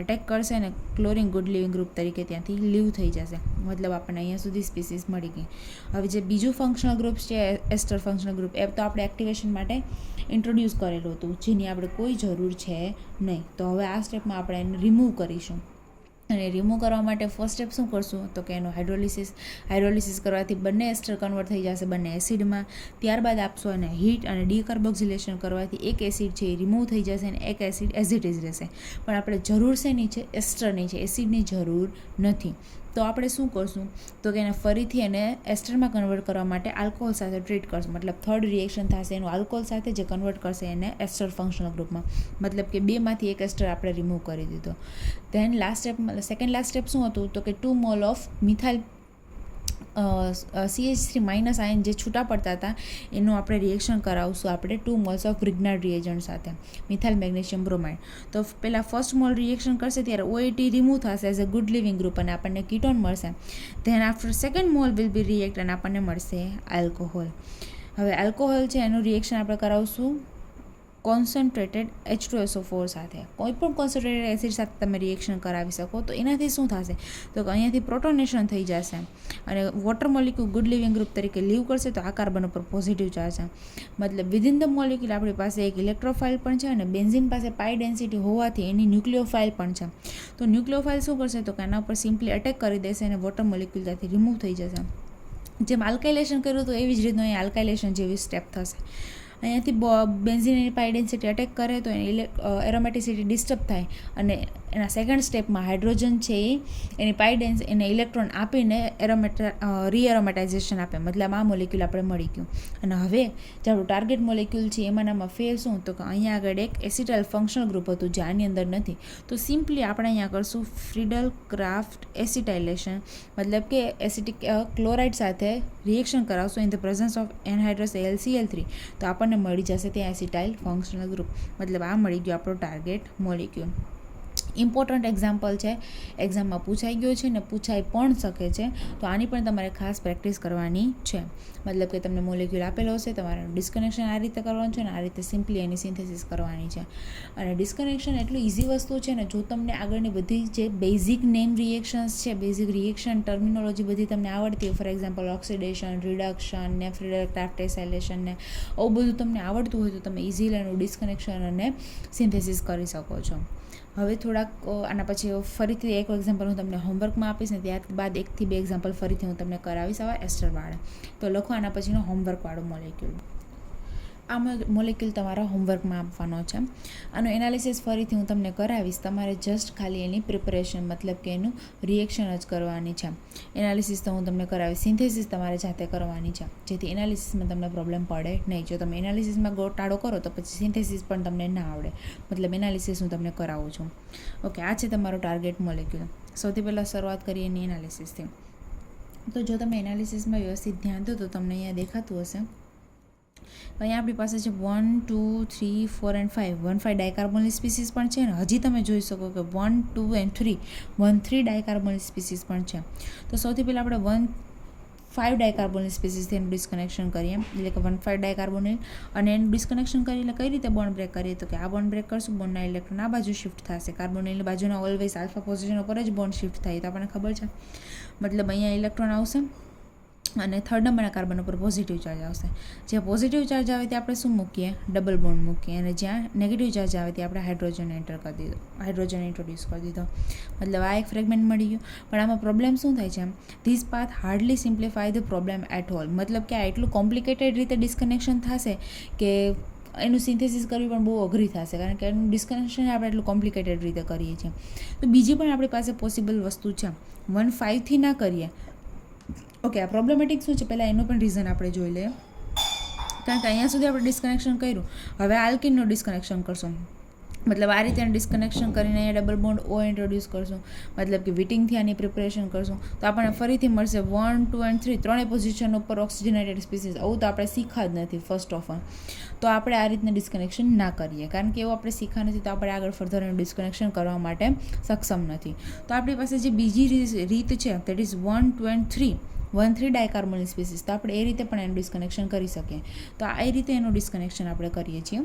અટેક કરશે અને ક્લોરિન ગુડ લિવિંગ ગ્રુપ તરીકે ત્યાંથી લીવ થઈ જશે. મતલબ આપણને અહીંયા સુધી સ્પીસીસ મળી ગઈ. હવે જે બીજું ફંક્શનલ ગ્રુપ છે એસ્ટર ફંક્શનલ ગ્રુપ, એ તો આપણે એક્ટિવેશન માટે ઇન્ટ્રોડ્યુસ કરેલું હતું, જેની આપણે કોઈ જરૂર છે નહીં. તો હવે આ સ્ટેપમાં આપણે એને રિમૂવ કરીશું, અને રિમૂવ કરવા માટે ફર્સ્ટ સ્ટેપ શું કરશું તો કે એનું હાઇડ્રોલિસિસ કરવાથી બંને એસ્ટર કન્વર્ટ થઈ જશે બંને એસિડમાં. ત્યારબાદ આપશો અને હીટ અને ડીકાર્બોક્સિલેશન કરવાથી એક એસિડ છે એ રિમૂવ થઈ જશે અને એક એસિડ એઝ ઇટ ઇઝ રહેશે. પણ આપણે જરૂર શેની છે, એસ્ટરની છે, એસિડની જરૂર નથી. તો આપણે શું કરશું તો કે એને ફરીથી એને એસ્ટરમાં કન્વર્ટ કરવા માટે આલ્કોહોલ સાથે ટ્રીટ કરશું, મતલબ થર્ડ રિએક્શન થશે એનું આલ્કોહોલ સાથે જે કન્વર્ટ કરશે એને એસ્ટર ફંક્શનલ ગ્રુપમાં, મતલબ કે 2માંથી એક એસ્ટર આપણે રિમૂવ કરી દીધો. ધેન સેકન્ડ લાસ્ટ સ્ટેપ શું હતું તો કે 2 mole of methyl CH3 minus ion જે છૂટા પડતા હતા એનું આપણે રિએક્શન કરાવશું આપણે 2 મોલ્સ ઓફ ગ્રિગ્નાર્ડ રિએજન્ટ સાથે, મિથાઇલ મેગ્નેશિયમ બ્રોમાઇડ. તો પહેલાં ફર્સ્ટ મોલ રિએક્શન કરશે ત્યારે OAT રિમૂવ થશે as a good living group અને આપણને કીટોન મળશે. Than after second mall will be react અને આપણને મળશે આલ્કોહોલ. હવે આલ્કોહોલ છે એનું રિએક્શન આપણે કરાવશું કોન્સન્ટ્રેટેડ H2SO4 સાથે. કોઈ પણ કોન્સન્ટ્રેટેડ એસિડ સાથે તમે રિએક્શન કરાવી શકો તો એનાથી શું થશે તો કે અહીંયાથી પ્રોટોનેશન થઈ જશે અને water molecule good living group તરીકે લીવ કરશે તો આ કાર્બન ઉપર પોઝિટિવ ચાર્જ છે, મતલબ વિધિન ધ મોલિક્યુલ આપણી પાસે એક ઇલેક્ટ્રોફાઇલ પણ છે અને બેન્ઝીન પાસે પાઈ ડેન્સિટી હોવાથી એની ન્યુક્લિયોફાઇલ પણ છે. તો ન્યુક્લિયોફાઇલ શું કરશે તો કે એના ઉપર સિમ્પલી અટેક કરી દેશે અને વોટર મોલિક્યુલ ત્યાંથી રિમૂવ થઈ જશે. જેમ આલ્કાઇલેશન કર્યું તો એવી જ રીતનું અહીં આલ્કાઇલેશન જેવી સ્ટેપ થશે. અહીંયાથી બેન્ઝીન એની પાઈ ડેન્સિટી અટેક કરે તો એની એરોમેટિસિટી ડિસ્ટર્બ થાય અને એના સેકન્ડ સ્ટેપમાં હાઇડ્રોજન છે એની પાઈ ડેન્સ એને ઇલેક્ટ્રોન આપીને રીએરોમેટાઇઝેશન આપે, મતલબ આ મોલિક્યુલ આપણે મળી ગયું. અને હવે જે આપણું ટાર્ગેટ મોલિક્યુલ છે એમાંનામાં ફેર શું તો કે અહીંયા આગળ એક એસિટાઇલ ફંક્શનલ ગ્રુપ હતું જે આની અંદર નથી, તો સિમ્પલી આપણે અહીંયા કરશું ફ્રીડલ ક્રાફ્ટ એસિટાઇલેશન, મતલબ કે એસિટિક ક્લોરાઇડ સાથે રિએક્શન કરાવશું in the presence of anhydrous AlCl3 તો આપણને મળી જશે ત્યાં એસિટાઇલ ફંક્શનલ ગ્રુપ, મતલબ આ મળી ગયો આપણો ટાર્ગેટ મોલિક્યુલ. ઇમ્પોર્ટન્ટ એક્ઝામ્પલ છે, એક્ઝામમાં પૂછાઈ ગયો છે ને પૂછાઈ પણ શકે છે, તો આની પણ તમારે ખાસ પ્રેક્ટિસ કરવાની છે. મતલબ કે તમને મોલિક્યુલ આપેલો હશે, તમારે ડિસ્કનેક્શન આ રીતે કરવાનું છે ને આ રીતે સિમ્પલી એની સિન્થેસિસ કરવાની છે. અને ડિસ્કનેક્શન એટલું ઇઝી વસ્તુ છે ને, જો તમને આગળની બધી જે બેઝિક નેમ રિએક્શન્સ છે, બેઝિક રિએક્શન ટર્મિનોલોજી બધી તમને આવડતી હોય, ફોર એક્ઝામ્પલ ઓક્સિડેશન, રિડક્શન ને ફ્રીડલ ક્રાફ્ટ એસાઇલેશન ને આવું બધું તમને આવડતું હોય તો તમે ઇઝીલી એનું ડિસ્કનેક્શન અને સિન્થેસિસ કરી શકો છો. હવે થોડાક આના પછી ફરીથી એક એક્ઝામ્પલ હું તમને હોમવર્કમાં આપીશ ને ત્યારબાદ 1 થી 2 એક્ઝામ્પલ ફરીથી હું તમને કરાવીશ આવા એસ્ટરવાળા. તો લખો આના પછીનો હોમવર્કવાળો મોલિક્યુલ. આ મોલિક્યુલ તમારા હોમવર્કમાં આપવાનો છે. આનું એનાલિસિસ ફરીથી હું તમને કરાવીશ, તમારે જસ્ટ ખાલી એની પ્રિપરેશન મતલબ કે એનું રિએક્શન જ કરવાની છે. એનાલિસિસ તો હું તમને કરાવીશ, સિન્થેસિસ તમારે જાતે કરવાની છે જેથી એનાલિસિસમાં તમને પ્રોબ્લેમ પડે નહીં. જો તમે એનાલિસિસમાં ગોટાળો કરો તો પછી સિન્થેસિસ પણ તમને ના આવડે, મતલબ એનાલિસિસ હું તમને કરાવું છું. ઓકે, આ છે તમારો ટાર્ગેટ મોલિક્યુલ. સૌથી પહેલાં શરૂઆત કરીએ એની એનાલિસિસથી. તો જો તમે એનાલિસિસમાં વ્યવસ્થિત ધ્યાન દો તો તમને અહીંયા દેખાતું હશે અહીંયા આપણી પાસે છે 1, 2, 3, 4 and 5 1,5 ડાયકાર્બોનિલ સ્પીસીસ પણ છે અને હજી તમે જોઈ શકો કે 1, 2 and 3 1,3 ડાયકાર્બોનિલ સ્પીસીસ પણ છે. તો સૌથી પહેલાં આપણે 1,5 ડાયકાર્બોનિલ સ્પીસીસથી એનું ડિસ્કનેક્શન કરીએ, એટલે કે 1,5 ડાયકાર્બોનિલ અને એનું ડિસ્કનેક્શન કરીએ એટલે કઈ રીતે બોન્ડ બ્રેક કરીએ તો કે આ બોન્ડ બ્રેક કરશું, બોન્ડના ઇલેક્ટ્રોન આ બાજુ શિફ્ટ થશે, કાર્બોનિલની બાજુના ઓલવેઝ આલ્ફા પોઝિશન ઉપર જ બોન્ડ શિફ્ટ થાય તો આપણને ખબર છે, મતલબ અહીંયા ઇલેક્ટ્રોન આવશે અને થર્ડ નંબરના કાર્બન ઉપર પોઝિટિવ ચાર્જ આવશે. જ્યાં પોઝિટિવ ચાર્જ આવે ત્યાં આપણે શું મૂકીએ, ડબલ બોન્ડ મૂકીએ, અને જ્યાં નેગેટિવ ચાર્જ આવે ત્યાં આપણે હાઇડ્રોજન ઇન્ટ્રોડ્યુસ કરી દીધો. મતલબ આ એક ફ્રેગમેન્ટ મળી ગયું. પણ આમાં પ્રોબ્લેમ શું થાય છે, this path hardly simplify the problem at all, મતલબ કે આ એટલું કોમ્પ્લિકેટેડ રીતે ડિસ્કનેક્શન થશે કે એનું સિન્થેસિસ કરવી પણ બહુ અઘરી થશે, કારણ કે એનું ડિસ્કનેક્શન આપણે એટલું કોમ્પ્લિકેટેડ રીતે કરીએ છીએ. તો બીજી પણ આપણી પાસે પોસિબલ વસ્તુ છે, 1,5થી ના કરીએ. ઓકે, આ પ્રોબ્લેમેટિક શું છે પહેલાં એનું પણ રીઝન આપણે જોઈ લઈએ, કારણ કે અહીંયા સુધી આપણે ડિસ્કનેક્શન કર્યું, હવે આલ્કિનનું ડિસ્કનેક્શન કરશું, મતલબ આ રીતે ડિસ્કનેક્શન કરીને અહીંયા ડબલ બોન્ડ O ઇન્ટ્રોડ્યુસ કરશું, મતલબ કે વિટિંગથી આની પ્રિપરેશન કરશું તો આપણને ફરીથી મળશે 1, 2 and 3 ત્રણેય પોઝિશન ઉપર ઓક્સિજનેટેડ સ્પીસીસ. આવું તો આપણે શીખા જ નથી ફર્સ્ટ ઓફ ઓલ, તો આપણે આ રીતના ડિસ્કનેક્શન ના કરીએ, કારણ કે એવું આપણે શીખા નથી તો આપણે આગળ ફર્ધર એનું ડિસ્કનેક્શન કરવા માટે સક્ષમ નથી. તો આપણી પાસે જે બીજી રીત છે દેટ ઇઝ 1, 2 and 3 1,3 ડાયકાર્બોનિલ સ્પીસીસ, તો આપણે એ રીતે પણ એનું ડિસ્કનેક્શન કરી શકીએ. તો આ રીતે એનું ડિસ્કનેક્શન આપણે કરીએ છીએ.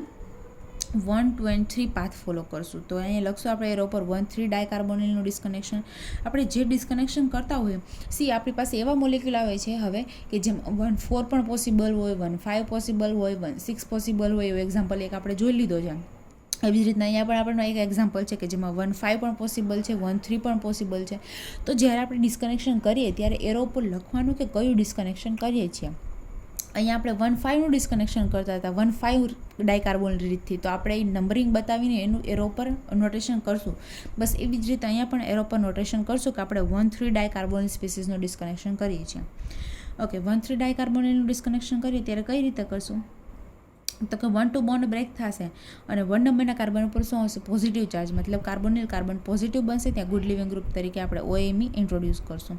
1, 2 and 3 પાથ ફોલો કરશું. તો અહીંયા લખશું આપણે એરો પર 1,3 ડાયકાર્બોનિલનું ડિસ્કનેક્શન. આપણે જે ડિસ્કનેક્શન કરતા હોઈએ, આપણી પાસે એવા મોલિક્યુલ આવે છે હવે કે જેમ 1,4 પણ પોસિબલ હોય, 1,5 પોસિબલ હોય, 1,6 પોસિબલ હોય, એવો એક્ઝામ્પલ એક આપણે જોઈ લીધો છે. એવી જ રીતના અહીંયા પણ આપણને એક એક્ઝામ્પલ છે કે જેમાં 1,5 પણ પોસિબલ છે, 1,3 પણ પોસિબલ છે. તો જ્યારે આપણે ડિસ્કનેક્શન કરીએ ત્યારે એરો ઉપર લખવાનું કે કયું ડિસ્કનેક્શન કરીએ છીએ. અહીંયા આપણે 1,5નું ડિસ્કનેક્શન કરતા હતા 1,5 ડાયકાર્બોનિલ રીતથી, તો આપણે એ નંબરિંગ બતાવીને એનું એરો પર નોટેશન કરશું. બસ એવી જ રીતે અહીંયા પણ એરો પર નોટેશન કરશું કે આપણે 1,3 ડાયકાર્બોનિલ સ્પીસીસનું ડિસ્કનેક્શન કરીએ છીએ. ઓકે, 1,3 ડાયકાર્બોનિલનું ડિસ્કનેક્શન કરીએ ત્યારે કઈ રીતે કરશું? તો કે 1,2 બોન્ડ બ્રેક થશે અને 1 નંબરના કાર્બન ઉપર શું હશે? પોઝિટિવ ચાર્જ, મતલબ કાર્બોનિલ કાર્બન પોઝિટિવ બનશે. ત્યાં ગુડ લિવિંગ ગ્રુપ તરીકે આપણે OMe ઇન્ટ્રોડ્યુસ કરશું.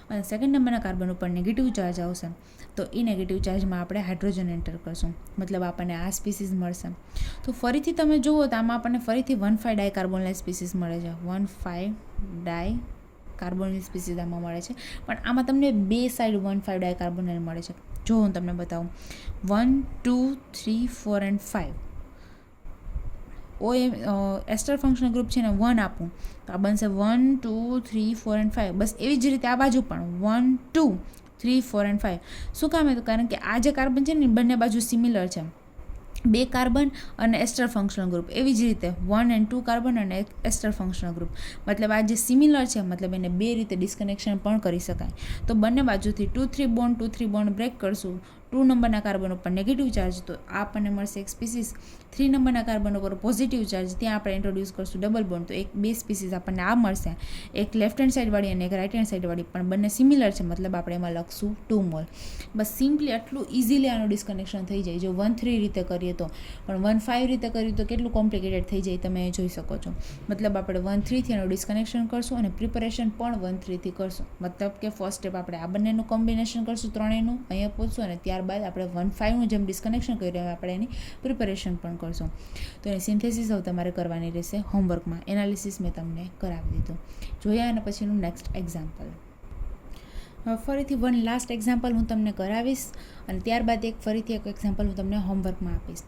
અને સેકન્ડ નંબરના કાર્બન ઉપર નેગેટિવ ચાર્જ આવશે, તો એ નેગેટિવ ચાર્જમાં આપણે હાઇડ્રોજન એન્ટર કરશું, મતલબ આપણને આ સ્પીસીસ મળશે. તો ફરીથી તમે જુઓ તો આમાં આપણને ફરીથી 1,5 ડાયકાર્બોનિલ સ્પીસીસ મળે છે. 1,5 ડાયકાર્બોનિલ સ્પીસીસ આમાં મળે છે, પણ આમાં તમને બે સાઈડ 1,5 ડાયકાર્બોનિલ મળે છે. જો હું તમને બતાવું, 1, 2, 3, 4 and 5 એસ્ટર ફંક્શનલ ગ્રુપ છે ને 1 આપું તો આ બનશે 1, 2, 3, 4 and 5. બસ એવી જ રીતે આ બાજુ પણ 1, 2, 3, 4 and 5. શું કામ? તો કારણ કે આ જે કાર્બન છે ને બંને બાજુ સિમિલર છે, 2 કાર્બન અને એસ્ટર ફંક્શનલ ગ્રુપ. એવી જ રીતે 1 and 2 કાર્બન અને એસ્ટર ફંક્શનલ ગ્રુપ, મતલબ આ જે સિમિલર છે, મતલબ એને બે રીતે ડિસ્કનેક્શન પણ કરી શકાય. તો બંને બાજુથી 2, 3 બોન્ડ બ્રેક કરશું. 2 નંબરના કાર્બન ઉપર નેગેટિવ ચાર્જ, તો આ આપણને મળશે એક સ્પીસીસ. 3 નંબરના કાર્બન ઉપર પોઝિટિવ ચાર્જ, ત્યાં આપણે ઇન્ટ્રોડ્યુસ કરશું ડબલ બોન્ડ, તો બે સ્પીસીસ આપણને આ મળશે, એક લેફ્ટ હેન્ડ સાઈડવાળી અને એક રાઇટ હેન્ડ સાઈડવાળી, પણ બંને સિમિલર છે, મતલબ આપણે એમાં લખશું 2 મોલ. બસ સિમ્પલી આટલું ઇઝીલી આનું ડિસ્કનેક્શન થઈ જાય. જો 1,3 રીતે કરીએ તો, પણ 1,5 રીતે કરીએ તો કેટલું કોમ્પ્લિકેટેડ થઈ જાય તમે જોઈ શકો છો. મતલબ આપણે 1,3થી એનું ડિસ્કનેક્શન કરશું અને પ્રિપેરેશન પણ 1,3થી કરશું. મતલબ કે ફર્સ્ટ સ્ટેપ આપણે આ બંનેનું કોમ્બિનેશન કરશું, ત્રણેયનું અહીંયા પહોંચશું, અને ત્યારબાદ આપણે 1,5નું જેમ ડિસ્કનેક્શન કરી રહ્યા આપણે એની પ્રિપેરેશન પણ કરશું. તો એની સિન્થેસિસ હવે તમારે કરવાની રહેશે હોમવર્કમાં. એનાલિસિસ મેં તમને કરાવી દીધું. જોઈએ અને પછીનું નેક્સ્ટ એક્ઝામ્પલ. હવે ફરીથી વન લાસ્ટ એક્ઝામ્પલ હું તમને કરાવીશ અને ત્યારબાદ ફરીથી એક એક્ઝામ્પલ હું તમને હોમવર્કમાં આપીશ.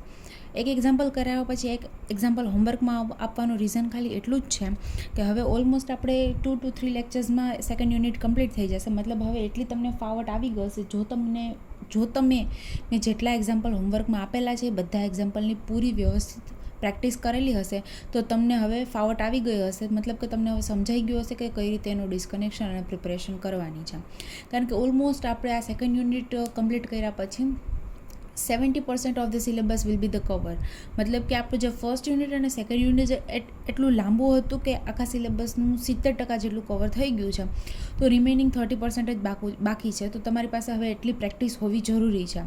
એક એક્ઝામ્પલ કરાવ્યા પછી એક એક્ઝામ્પલ હોમવર્કમાં આપવાનું રીઝન ખાલી એટલું જ છે કે હવે ઓલમોસ્ટ આપણે 2 to 3 લેક્ચર્સમાં સેકન્ડ યુનિટ કમ્પ્લીટ થઈ જશે. મતલબ હવે એટલી તમને ફાવટ આવી ગઈ હશે. જો તમે મેં જેટલા એક્ઝામ્પલ હોમવર્કમાં આપેલા છે એ બધા એક્ઝામ્પલની પૂરી વ્યવસ્થિત પ્રેક્ટિસ કરેલી હશે તો તમને હવે ફાવટ આવી ગઈ હશે. મતલબ કે તમને હવે સમજાઈ ગયું હશે કે કઈ રીતે એનું ડિસ્કનેક્શન અને પ્રિપરેશન કરવાની છે. કારણ કે ઓલમોસ્ટ આપણે આ સેકન્ડ યુનિટ કમ્પ્લીટ કર્યા પછી 70% of the syllabus will be the cover. મતલબ કે આપણું જે ફર્સ્ટ યુનિટ અને સેકન્ડ યુનિટ એટલું લાંબુ હતું કે આખા સિલેબસનું 70% જેટલું કવર થઈ ગયું છે. તો રિમેનિંગ 30% જ બાકી છે. તો તમારી પાસે હવે એટલી પ્રેક્ટિસ હોવી જરૂરી છે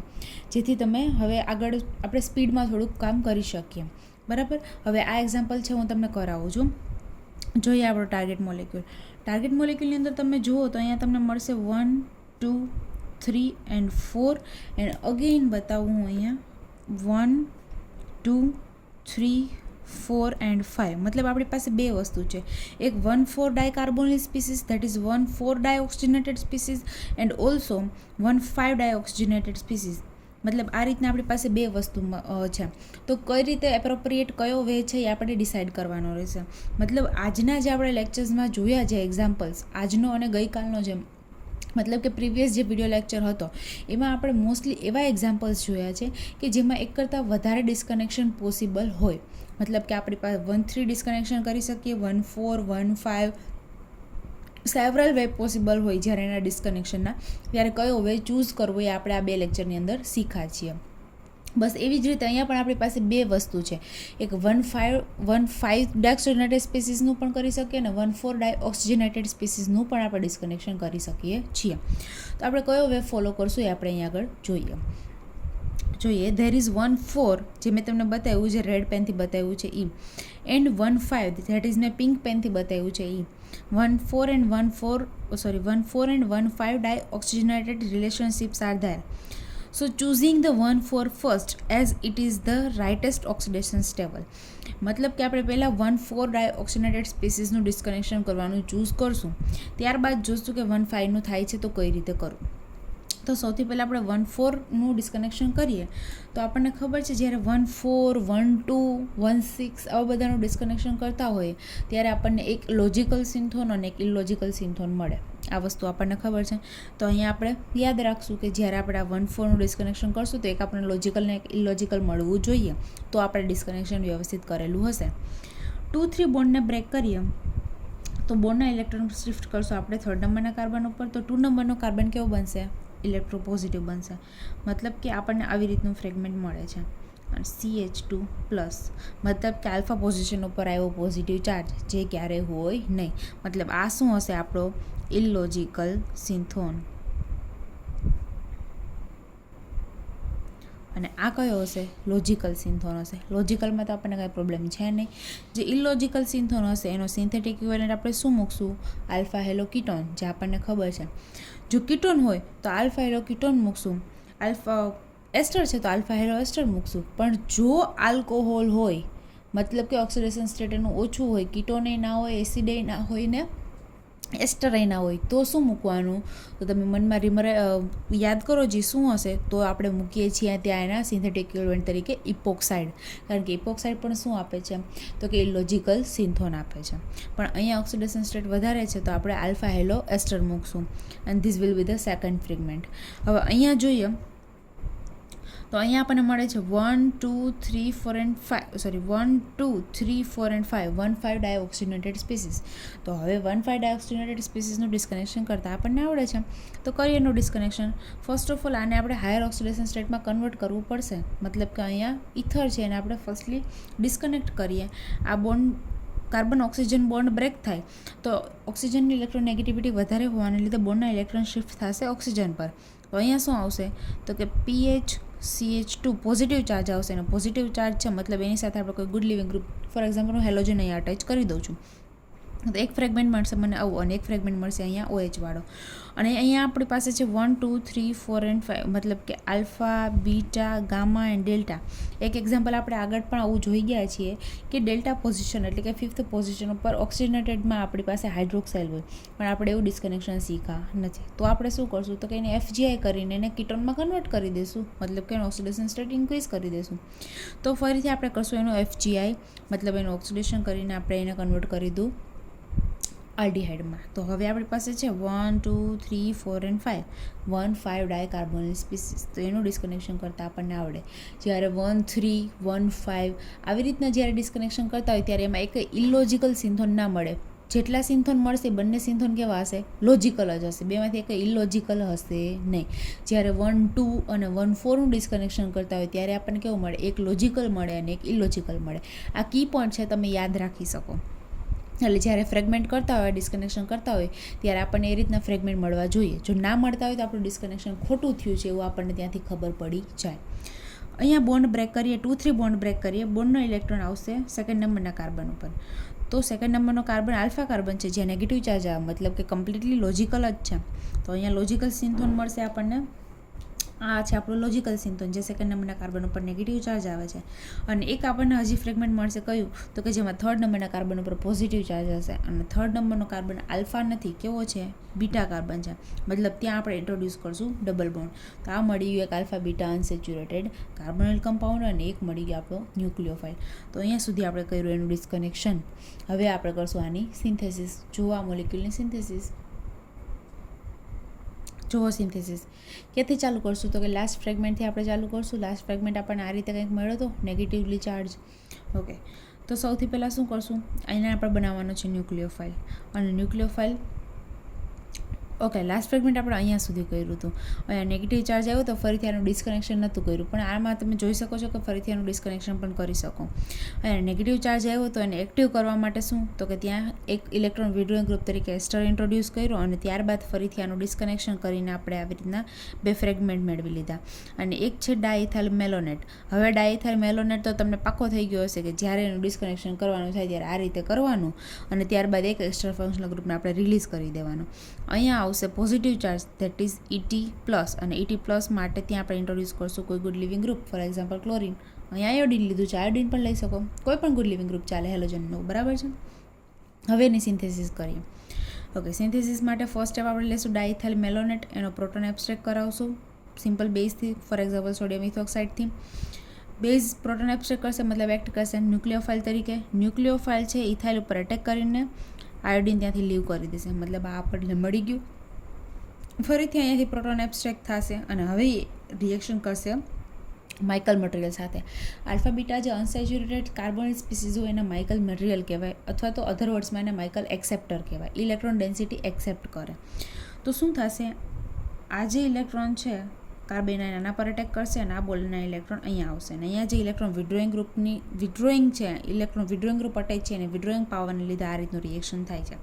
જેથી તમે હવે આગળ આપણે સ્પીડમાં થોડુંક કામ કરી શકીએ. બરાબર. હવે આ એક્ઝામ્પલ છે હું તમને કરાવું છું. જોઈએ આપણો ટાર્ગેટ મોલેક્યુલ. ટાર્ગેટ મોલેક્યુલની અંદર તમે જુઓ તો અહીંયા તમને મળશે 1, 2, 3 and 4 એન્ડ અગેઇન બતાવું હું અહીંયા 1, 2, 3, 4 and 5. મતલબ આપણી પાસે બે વસ્તુ છે. એક 1,4 dicarbonyl species, that is 1,4 dioxygenated species and also 1,5 dioxygenated species. મતલબ આ રીતના આપણી પાસે બે વસ્તુ છે. તો કઈ રીતે એપ્રોપ્રિએટ કયો વે છે એ આપણે ડિસાઇડ કરવાનો રહેશે. મતલબ આજના જે આપણે લેક્ચર્સમાં જોયા છે એક્ઝામ્પલ્સ, આજનો અને ગઈકાલનો જે મતલબ કે પ્રીવિયસ જે વિડીયો લેક્ચર હતો એમાં આપણે મોસ્ટલી એવા એક્ઝામ્પલ્સ જોયા છે કે જેમાં એક કરતાં વધારે ડિસ્કનેક્શન પોસિબલ હોય. મતલબ કે આપણી પાસે 1,3 ડિસ્કનેક્શન કરી શકીએ, 1,4, 1,5 સેવરલ વે પોસિબલ હોય જ્યારે એના ડિસ્કનેક્શનના. ત્યારે કયો વે ચૂઝ કરવો એ આપણે આ બે લેક્ચરની અંદર શીખ્યા છીએ. બસ એવી જ રીતે અહીંયા પણ આપણી પાસે બે વસ્તુ છે. એક 1,5 ડાયઓક્સિજનેટેડ સ્પીસીસનું પણ કરી શકીએ અને 1,4 ડાયઓક્સિજનેટેડ સ્પીસીસનું પણ આપણે ડિસ્કનેક્શન કરી શકીએ છીએ. તો આપણે કયો વે ફોલો કરશું એ આપણે અહીંયા આગળ જોઈએ. ધેર ઇઝ 1,4 જે મેં તમને બતાવ્યું છે, રેડ પેનથી બતાવ્યું છે ઈ, એન્ડ 1,5 ધેટ ઇઝ મેં પિંક પેનથી બતાવ્યું છે ઈ. 1,4 and 1,5 dioxygenated relationships are there. So choosing the 1,4 first as it is the rightest oxidation stable. મતલબ કે આપણે પહેલાં 1,4 ડાયઓક્સિજનેટેડ સ્પીસીસનું ડિસ્કનેક્શન કરવાનું ચૂઝ કરશું, ત્યારબાદ જોઈશું કે 1,5નું થાય છે તો કઈ રીતે કરવું. તો સૌથી પહેલાં આપણે 1,4નું ડિસ્કનેક્શન કરીએ તો આપણને ખબર છે જ્યારે 1,4, 1,2, 1,6 આવા બધાનું ડિસ્કનેક્શન કરતા હોઈએ ત્યારે આપણને એક લોજિકલ સિન્થોન અને એક ઇલોજિકલ સિન્થોન મળે. આ વસ્તુ આપણને ખબર છે. તો અહીંયા આપણે યાદ રાખશું કે જ્યારે આપણે આ 1,4નું ડિસ્કનેક્શન કરશું તો એક આપણને લોજિકલ ને એક ઇલોજિકલ મળવું જોઈએ, તો આપણે ડિસ્કનેક્શન વ્યવસ્થિત કરેલું હશે. 2, 3 બોન્ડને બ્રેક કરીએ તો બોન્ડના ઇલેક્ટ્રોન શિફ્ટ કરશું આપણે 3rd નંબરના કાર્બન ઉપર. તો 2 નંબરનો કાર્બન કેવો બનશે? ઇલેક્ટ્રોપોઝિટિવ બનશે, મતલબ કે આપણને આવી રીતનું ફ્રેગમેન્ટ મળે છે. અને CH2 પ્લસ મતલબ કે આલ્ફા પોઝિશન ઉપર આવ્યો પોઝિટિવ ચાર્જ, જે ક્યારેય હોય નહીં. મતલબ આ શું હશે, આપણો ઇલોજિકલ સિન્થોન. અને આ કયો હશે, લોજિકલ સિન્થોન હશે. લોજિકલમાં તો આપણને કાંઈ પ્રોબ્લેમ છે નહીં. જે ઇલોજિકલ સિન્થોન હશે એનો સિન્થેટિક ઇક્વિવેલન્ટ આપણે શું મૂકશું, આલ્ફા હેલો કીટોન, જે આપણને ખબર છે. જો કીટોન હોય તો આલ્ફા હેલો કીટોન મૂકશું, આલ્ફા એસ્ટર છે તો આલ્ફા હેલો એસ્ટર મૂકશું. પણ જો આલ્કોહોલ હોય, મતલબ કે ઓક્સિડેશન સ્ટેટ એનું ઓછું હોય, કીટોને ના હોય, એસિડે ના હોય ને એસ્ટરે ના હોય, તો શું મૂકવાનું, તો તમે મનમાં યાદ કરો જે શું હશે, તો આપણે મૂકીએ છીએ ત્યાં એના સિન્થેટિક ઇક્વિવેલન્ટ તરીકે ઇપોક્સાઇડ. કારણ કે ઇપોક્સાઇડ પણ શું આપે છે, તો કે ઇલોજિકલ સિન્થોન આપે છે. પણ અહીંયા ઓક્સિડેશન સ્ટેટ વધારે છે તો આપણે આલ્ફા હેલો એસ્ટર મૂકશું. And this will be the second fragment. હવે અહીંયા જોઈએ તો અહીંયા આપણને મળે છે 1 2 3 4 and 5 સોરી 1 2 3 4 and 5 1,5 ડાયોક્સિજનેટેડ સ્પીસીસ. તો હવે 1,5 ડાયોક્સિજનેટેડ સ્પીસીસનું ડિસ્કનેક્શન કરતાં આપણને આવડે છે, તો કરીએ એનું ડિસ્કનેક્શન. ફર્સ્ટ ઓફ ઓલ આને આપણે હાયર ઓક્સિડેશન સ્ટેટમાં કન્વર્ટ કરવું પડશે. મતલબ કે અહીંયા ઇથર છે એને આપણે ફર્સ્ટલી ડિસ્કનેક્ટ કરીએ. આ bond carbon oxygen bond break થાય તો ઓક્સિજનની ઇલેક્ટ્રોનેગેટિવિટી વધારે હોવાને લીધે બોન્ડના ઇલેક્ટ્રોન શિફ્ટ થશે ઓક્સિજન પર. તો અહીંયા શું આવશે, તો કે CH2 પોઝિટિવ ચાર્જ આવશે. અને પોઝિટિવ ચાર્જ છે મતલબ એની સાથે આપણે કોઈ good living group, for example હું હેલોજન અહીંયા અટેચ કરી દઉં છું, તો એક ફ્રેગમેન્ટ મળશે મને આવું, અને એક ફ્રેગમેન્ટ મળશે અહીંયા OH વાળો. અને અહીંયા આપણી પાસે છે 1 2 3 4 and 5, મતલબ કે alpha, beta, gamma and delta. એક એક્ઝામ્પલ આપણે આગળ પણ આવું જોઈ ગયા છીએ કે ડેલ્ટા પોઝિશન એટલે કે 5th પોઝિશન ઉપર ઓક્સિજનેટેડમાં આપણી પાસે હાઇડ્રોક્સાઇલ હોય, પણ આપણે એવું ડિસ્કનેક્શન શીખા નથી. તો આપણે શું કરશું, તો કે એને FGI કરીને એને કીટોનમાં કન્વર્ટ કરી દઈશું, મતલબ કે એનું ઓક્સિડેશન સ્ટેટ ઇન્ક્રીઝ કરી દઈશું. તો ફરીથી આપણે કરશું એનું FGI, મતલબ એનું ઓક્સિડેશન કરીને આપણે એને કન્વર્ટ કરી દઉં આલ્ડીહાઇડમાં. તો હવે આપણી પાસે છે 1 2 3 4 and 5 1,5 ડાયકાર્બોનિલ સ્પીસીસ. તો એનું ડિસ્કનેક્શન કરતાં આપણને આવડે. જ્યારે 1 3 1 5 આવી રીતના જ્યારે ડિસ્કનેક્શન કરતા હોય ત્યારે એમાં એક ઇલોજિકલ સિન્થોન ના મળે. જેટલા સિન્થોન મળશે બંને સિન્થોન કેવા હશે, લોજિકલ જ હશે. બેમાંથી એક ઇલોજિકલ હશે નહીં. જ્યારે 1 2 અને 1 4નું ડિસ્કનેક્શન કરતા હોય ત્યારે આપણને કેવું મળે, એક લોજિકલ મળે અને એક ઇલોજિકલ મળે. આ કી પોઈન્ટ છે, તમે યાદ રાખી શકો. એટલે જ્યારે ફ્રેગમેન્ટ કરતા હોય, ડિસ્કનેક્શન કરતા હોય ત્યારે આપણને એ રીતના ફ્રેગમેન્ટ મળવા જોઈએ. જો ના મળતા હોય તો આપણું ડિસ્કનેક્શન ખોટું થયું છે એવું આપણને ત્યાંથી ખબર પડી જાય. અહીંયા બોન્ડ બ્રેક કરીએ, 2 3 બોન્ડ બ્રેક કરીએ, બોન્ડનો ઇલેક્ટ્રોન આવશે સેકન્ડ નંબરના કાર્બન ઉપર. તો સેકન્ડ નંબરનો કાર્બન આલ્ફા કાર્બન છે, જે નેગેટિવ ચાર્જ આવે, મતલબ કે કમ્પ્લીટલી લોજિકલ જ છે. તો અહીંયા લોજિકલ સિન્થોન મળશે આપણને. આ છે આપણું લોજિકલ સિન્થોન, જે સેકન્ડ નંબરના કાર્બન ઉપર નેગેટિવ ચાર્જ આવે છે. અને એક આપણને હજી ફ્રેગમેન્ટ મળશે કયું, તો કે જેમાં થર્ડ નંબરના કાર્બન ઉપર પોઝિટિવ ચાર્જ હશે. અને થર્ડ નંબરનો કાર્બન આલ્ફા નથી, કેવો છે, બીટા કાર્બન છે. મતલબ ત્યાં આપણે ઇન્ટ્રોડ્યુસ કરશું ડબલ બોન્ડ. તો આ મળી ગયું એક alpha beta unsaturated carbonyl compound, અને એક મળી ગયો આપણો ન્યુક્લિયોફાઇલ. તો અહીંયા સુધી આપણે કર્યું એનું ડિસ્કનેક્શન. હવે આપણે કરશું આની સિન્થેસિસ. જોવા મોલિક્યુલની સિન્થેસિસ. જુઓ સિન્થેસિસ ક્યાંથી ચાલુ કરશું, તો કે લાસ્ટ ફ્રેગમેન્ટથી આપણે ચાલુ કરશું. લાસ્ટ ફ્રેગમેન્ટ આપણને આ રીતે કંઈક મળ્યો હતો, નેગેટિવલી ચાર્જ. ઓકે, તો સૌથી પહેલાં શું કરશું, અહીંયા આપણે બનાવવાનો છે ન્યુક્લિયોફાઇલ. અને ન્યુક્લિયોફાઇલ ઓકે, લાસ્ટ ફ્રેગમેન્ટ આપણે અહીંયા સુધી કર્યું હતું. અહીંયા નેગેટિવ ચાર્જ આવ્યો તો ફરીથી આનું ડિસ્કનેક્શન નહોતું કર્યું, પણ આમાં તમે જોઈ શકો છો કે ફરીથી આનું ડિસ્કનેક્શન પણ કરી શકો. અહીંયા નેગેટિવ ચાર્જ આવ્યો તો એને એક્ટિવ કરવા માટે શું, તો કે ત્યાં એક ઇલેક્ટ્રોન વિડ્રોઈંગ ગ્રુપ તરીકે એસ્ટર ઇન્ટ્રોડ્યુસ કર્યો, અને ત્યારબાદ ફરીથી આનું ડિસ્કનેક્શન કરીને આપણે આવી રીતના બે ફ્રેગમેન્ટ મેળવી લીધા. અને એક છે ડાયઇથાઇલ મેલોનેટ. હવે ડાયઇથાઇલ મેલોનેટ તો તમને પાક્કો થઈ ગયો હશે કે જ્યારે એનું ડિસ્કનેક્શન કરવાનું થાય ત્યારે આ રીતે કરવાનું, અને ત્યારબાદ એક એસ્ટર ફંક્શનલ ગ્રુપને આપણે રિલીઝ કરી દેવાનું. અહીંયા આવશે positive charge, that is ET+, અને ET+ માટે ત્યાં આપણે ઇન્ટ્રોડ્યુસ કરશું કોઈ good living group, for example chlorine. અહીંયા આયોડિન લીધું છે, આયોડિન પણ લઈ શકો, કોઈ પણ ગુડ લિવિંગ ગ્રુપ ચાલે હેલોજનનું, બરાબર છે. હવે એની સિન્થેસિસ કરીએ. ઓકે, સિન્થેસિસ માટે ફર્સ્ટ સ્ટેપ આપણે લઈશું ડાયઇથાઇલ મેલોનેટ. એનો પ્રોટોન એબ્સ્ટ્રેક્ટ કરાવશું સિમ્પલ બેઝથી, ફોર એક્ઝામ્પલ સોડિયમ ઇથોક્સાઇડથી. બેઝ પ્રોટોન એબ્સ્ટ્રેક્ટ કરશે, મતલબ એક્ટ કરશે ન્યુક્લિયોફાઇલ તરીકે. ન્યુક્લિયોફાઇલ છે ઇથાઇલ ઉપર અટેક કરીને આયોડિન ત્યાંથી લીવ કરી દેશે, મતલબ આ આપણને મળી ગયું. ફરીથી અહીંયાથી પ્રોટોન એબ્સ્ટ્રેક્ટ થશે અને હવે રિએક્શન કરશે માઇકલ મટીરિયલ સાથે. આલ્ફા બીટા જે અનસેચ્યુરેટેડ કાર્બોનિલ સ્પીસીસ હોય એને માઇકલ મટીરિયલ કહેવાય, અથવા તો અધર વર્ડ્સમાં એને માઇકલ એક્સેપ્ટર કહેવાય. ઇલેક્ટ્રોન ડેન્સિટી એક્સેપ્ટ કરે તો શું થશે, આ જે ઇલેક્ટ્રોન છે કાર્બન આના પર અટેક કરશે અને આ બોલ્ડના ઇલેક્ટ્રોન અહીંયા આવશે અને અહીંયા જે ઇલેક્ટ્રોન વિડ્રોઈંગ છે ઇલેક્ટ્રોન વિડ્રોઈંગ ગ્રુપ અટેચ છે અને વિડ્રોઈંગ પાવરને લીધે આ રીતનું રિએક્શન થાય છે.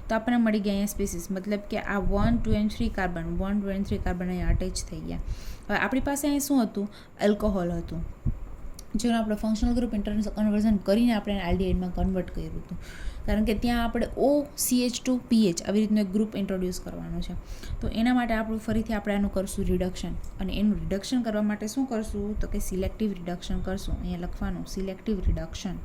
તો આપણને મળી ગયા અહીંયા સ્પીસીસ, મતલબ કે આ 1, 2 and 3 કાર્બન 1, 2 and 3 કાર્બન અહીંયા અટેચ થઈ ગયા. હવે આપણી પાસે અહીં શું હતું? એલ્કોહોલ હતું, જેનું આપણે ફંક્શનલ ગ્રુપ ઇન્ટરનલ કન્વર્ઝન કરીને આપણે આલ્ડીહાઇડમાં કન્વર્ટ કર્યું હતું, કારણ કે ત્યાં આપણે OCH2PH આવી રીતનું એક ગ્રુપ ઇન્ટ્રોડ્યુસ કરવાનો છે. તો એના માટે આપણું ફરીથી આપણે આનું કરશું રિડક્શન, અને એનું રિડક્શન કરવા માટે શું કરશું? તો કે સિલેક્ટિવ રિડક્શન કરશું. અહીંયા લખવાનું સિલેક્ટિવ રિડક્શન.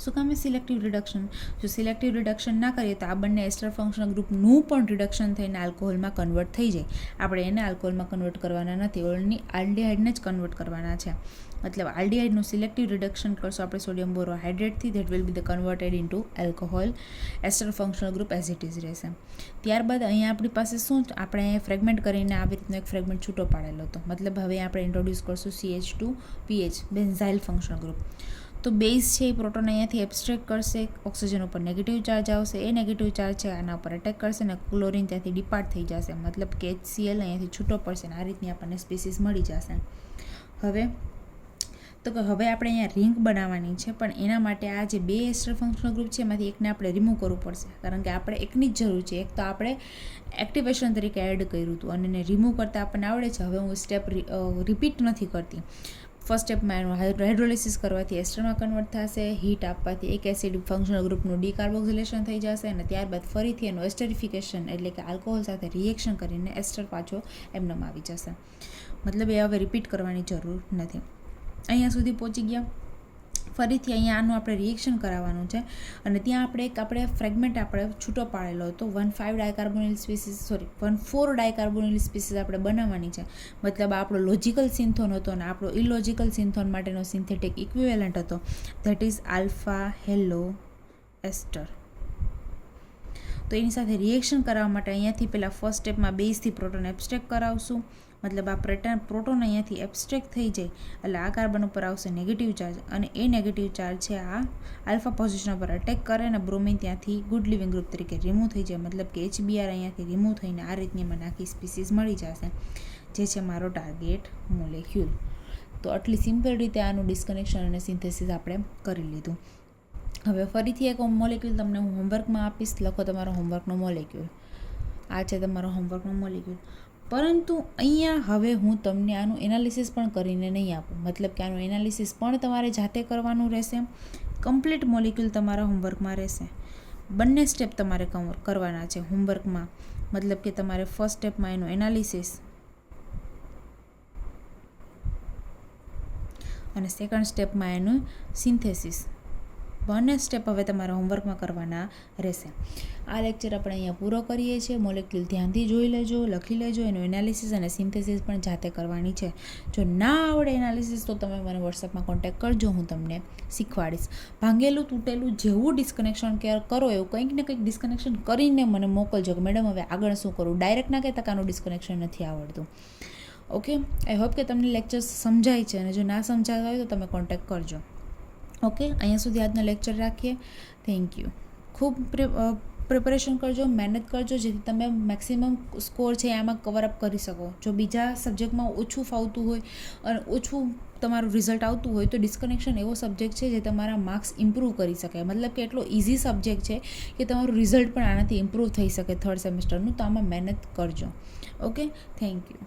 શું કામ સિલેક્ટિવ રિડક્શન? જો સિલેક્ટિવ રિડક્શન ના કરીએ તો આ બંને એસ્ટર ફંક્શનલ ગ્રુપનું પણ રિડક્શન થઈને આલ્કોહોલમાં કન્વર્ટ થઈ જાય. આપણે એને આલ્કોહોલમાં કન્વર્ટ કરવાના નથી, ઓનલી આલ્ડીહાઇડને જ કન્વર્ટ કરવાના છે. મતલબ આલ્ડીહાઇડનું સિલેક્ટિવ રિડક્શન કરશું આપણે સોડિયમ બોરોહાઇડ્રેટથી, that will be the converted into alcohol. Ester functional group as it is રહેશે. ત્યારબાદ અહીંયા આપણી પાસે શું, આપણે અહીંયા ફ્રેગમેન્ટ કરીને આવી રીતનો એક ફ્રેગમેન્ટ છૂટો પાડેલો હતો, મતલબ હવે આપણે ઇન્ટ્રોડ્યુસ કરશું CH2PH બેન્ઝાઇલ ફંક્શનલ ગ્રુપ. તો બેઝ છે એ પ્રોટોન અહીંયાથી એબ્સ્ટ્રેક્ટ કરશે, ઓક્સિજન ઉપર નેગેટિવ ચાર્જ આવશે, એ નેગેટિવ ચાર્જ છે આના ઉપર અટેક કરશે અને ક્લોરિન ત્યાંથી ડિપાર્ટ થઈ જશે, મતલબ કે HCl અહીંયાથી છૂટો પડશે અને આ રીતની આપણને સ્પીસીસ મળી જશે. હવે આપણે અહીંયા રિંગ બનાવવાની છે, પણ એના માટે આ જે બે એસ્ટર ફંક્શનલ ગ્રુપ છે એમાંથી એકને આપણે રિમૂવ કરવું પડશે, કારણ કે આપણે એકની જ જરૂર છે. એક તો આપણે એક્ટિવેશન તરીકે એડ કર્યું હતું અને એને રિમૂવ કરતાં આપણને આવડે છે. હવે હું સ્ટેપ રિપીટ નથી કરતી. ફર્સ્ટ સ્ટેપમાં એનું હાઇડ્રોલિસિસ કરવાથી એસ્ટરમાં કન્વર્ટ થશે, હીટ આપવાથી એક એસિડ ફંક્શનલ ગ્રુપનું ડીકાર્બોક્સિલેશન થઈ જશે અને ત્યારબાદ ફરીથી એનું એસ્ટરિફિકેશન એટલે કે આલ્કોહોલ સાથે રિએક્શન કરીને એસ્ટર પાછો એમનેમ આવી જશે. મતલબ એ હવે રિપીટ કરવાની જરૂર નથી. અહીંયા સુધી પહોંચી ગયા. ફરીથી અહીંયા આનું આપણે રિએક્શન કરાવવાનું છે અને ત્યાં આપણે ફ્રેગમેન્ટ આપણે છૂટો પાડેલો હતો. 1,4 ડાયકાર્બોનિલ સ્પીસીસ આપણે બનાવવાની છે. મતલબ આપણો લોજિકલ સિન્થોન હતો અને આપણો ઇલોજિકલ સિન્થોન માટેનો સિન્થેટિક ઇક્વિવેલન્ટ હતો, ધેટ ઇઝ આલ્ફા હેલો એસ્ટર. તો એની સાથે રિએક્શન કરાવવા માટે અહીંયાથી પહેલાં ફર્સ્ટ સ્ટેપમાં બેઝથી પ્રોટોન એબ્સ્ટ્રેક્ટ કરાવશું. મતલબ આ પ્રોટોન અહીંયાથી એબ્સ્ટ્રેક્ટ થઈ જાય એટલે આ કાર્બન ઉપર આવશે નેગેટિવ ચાર્જ અને એ નેગેટિવ ચાર્જ છે આ આલ્ફા પોઝિશન પર અટેક કરે અને બ્રોમિન ત્યાંથી ગુડ લિવિંગ ગ્રુપ તરીકે રિમૂવ થઈ જાય. મતલબ કે HBr અહીંયાથી રિમૂવ થઈને આ રીતની મને આખી સ્પીસીસ મળી જશે, જે છે મારો ટાર્ગેટ મોલેક્યુલ. તો આટલી સિમ્પલ રીતે આનું ડિસ્કનેક્શન અને સિન્થેસિસ આપણે કરી લીધું. હવે ફરીથી એક મોલેક્યુલ તમને હું હોમવર્કમાં આપીશ. લખો તમારો હોમવર્કનો મોલેક્યુલ. આ છે તમારો હોમવર્કનો મોલેક્યુલ. પરંતુ અહીંયા હવે હું તમને આનું એનાલિસિસ પણ કરીને નહીં આપું, મતલબ કે આનું એનાલિસિસ પણ તમારે જાતે કરવાનું રહેશે. કમ્પ્લીટ મોલેક્યુલ તમારા હોમવર્કમાં રહેશે. બંને સ્ટેપ તમારે કરવાના છે હોમવર્કમાં, મતલબ કે તમારે ફર્સ્ટ સ્ટેપમાં એનું એનાલિસિસ અને સેકન્ડ સ્ટેપમાં એનું સિન્થેસિસ. બંને સ્ટેપ હવે તમારા હોમવર્કમાં કરવાના રહેશે. આ લેક્ચર આપણે અહીંયા પૂરો કરીએ છીએ. મોલેક્યુલ ધ્યાનથી જોઈ લેજો, લખી લેજો. એનું એનાલિસિસ અને સિન્થેસિસ પણ જાતે કરવાની છે. જો ના આવડે એનાલિસિસ તો તમે મને વોટ્સએપમાં કોન્ટેક્ટ કરજો, હું તમને શીખવાડીશ. ભાંગેલું તૂટેલું જેવું ડિસ્કનેક્શન કરો એવું કંઈક ને કંઈક ડિસ્કનેક્શન કરીને મને મોકલજો કે મેડમ હવે આગળ શું કરું. ડાયરેક્ટ ના કહેતા કે આનું ડિસ્કનેક્શન નથી આવડતું. ઓકે, આઈ હોપ કે તમને લેક્ચર્સ સમજાય છે અને જો ના સમજાતા હોય તો તમે કોન્ટેક્ટ કરજો. ઓકે, અહીંયા સુધી આજનો લેક્ચર રાખીએ. Thank you. ખૂબ પ્રિપરેશન કરજો, મહેનત કરજો, જેથી તમે મેક્સિમમ સ્કોર છે આમાં કવરઅપ કરી શકો. જો બીજા સબ્જેક્ટમાં ઓછું ફાવતું હોય અને ઓછું તમારું રિઝલ્ટ આવતું હોય તો ડિસ્કનેક્શન એવો સબ્જેક્ટ છે જે તમારા માર્ક્સ ઇમ્પ્રૂવ કરી શકે. મતલબ કે એટલો ઇઝી સબ્જેક્ટ છે કે તમારું રિઝલ્ટ પણ આનાથી ઇમ્પ્રૂવ થઈ શકે થર્ડ સેમેસ્ટરનું. તો આમાં મહેનત કરજો. Okay, thank you.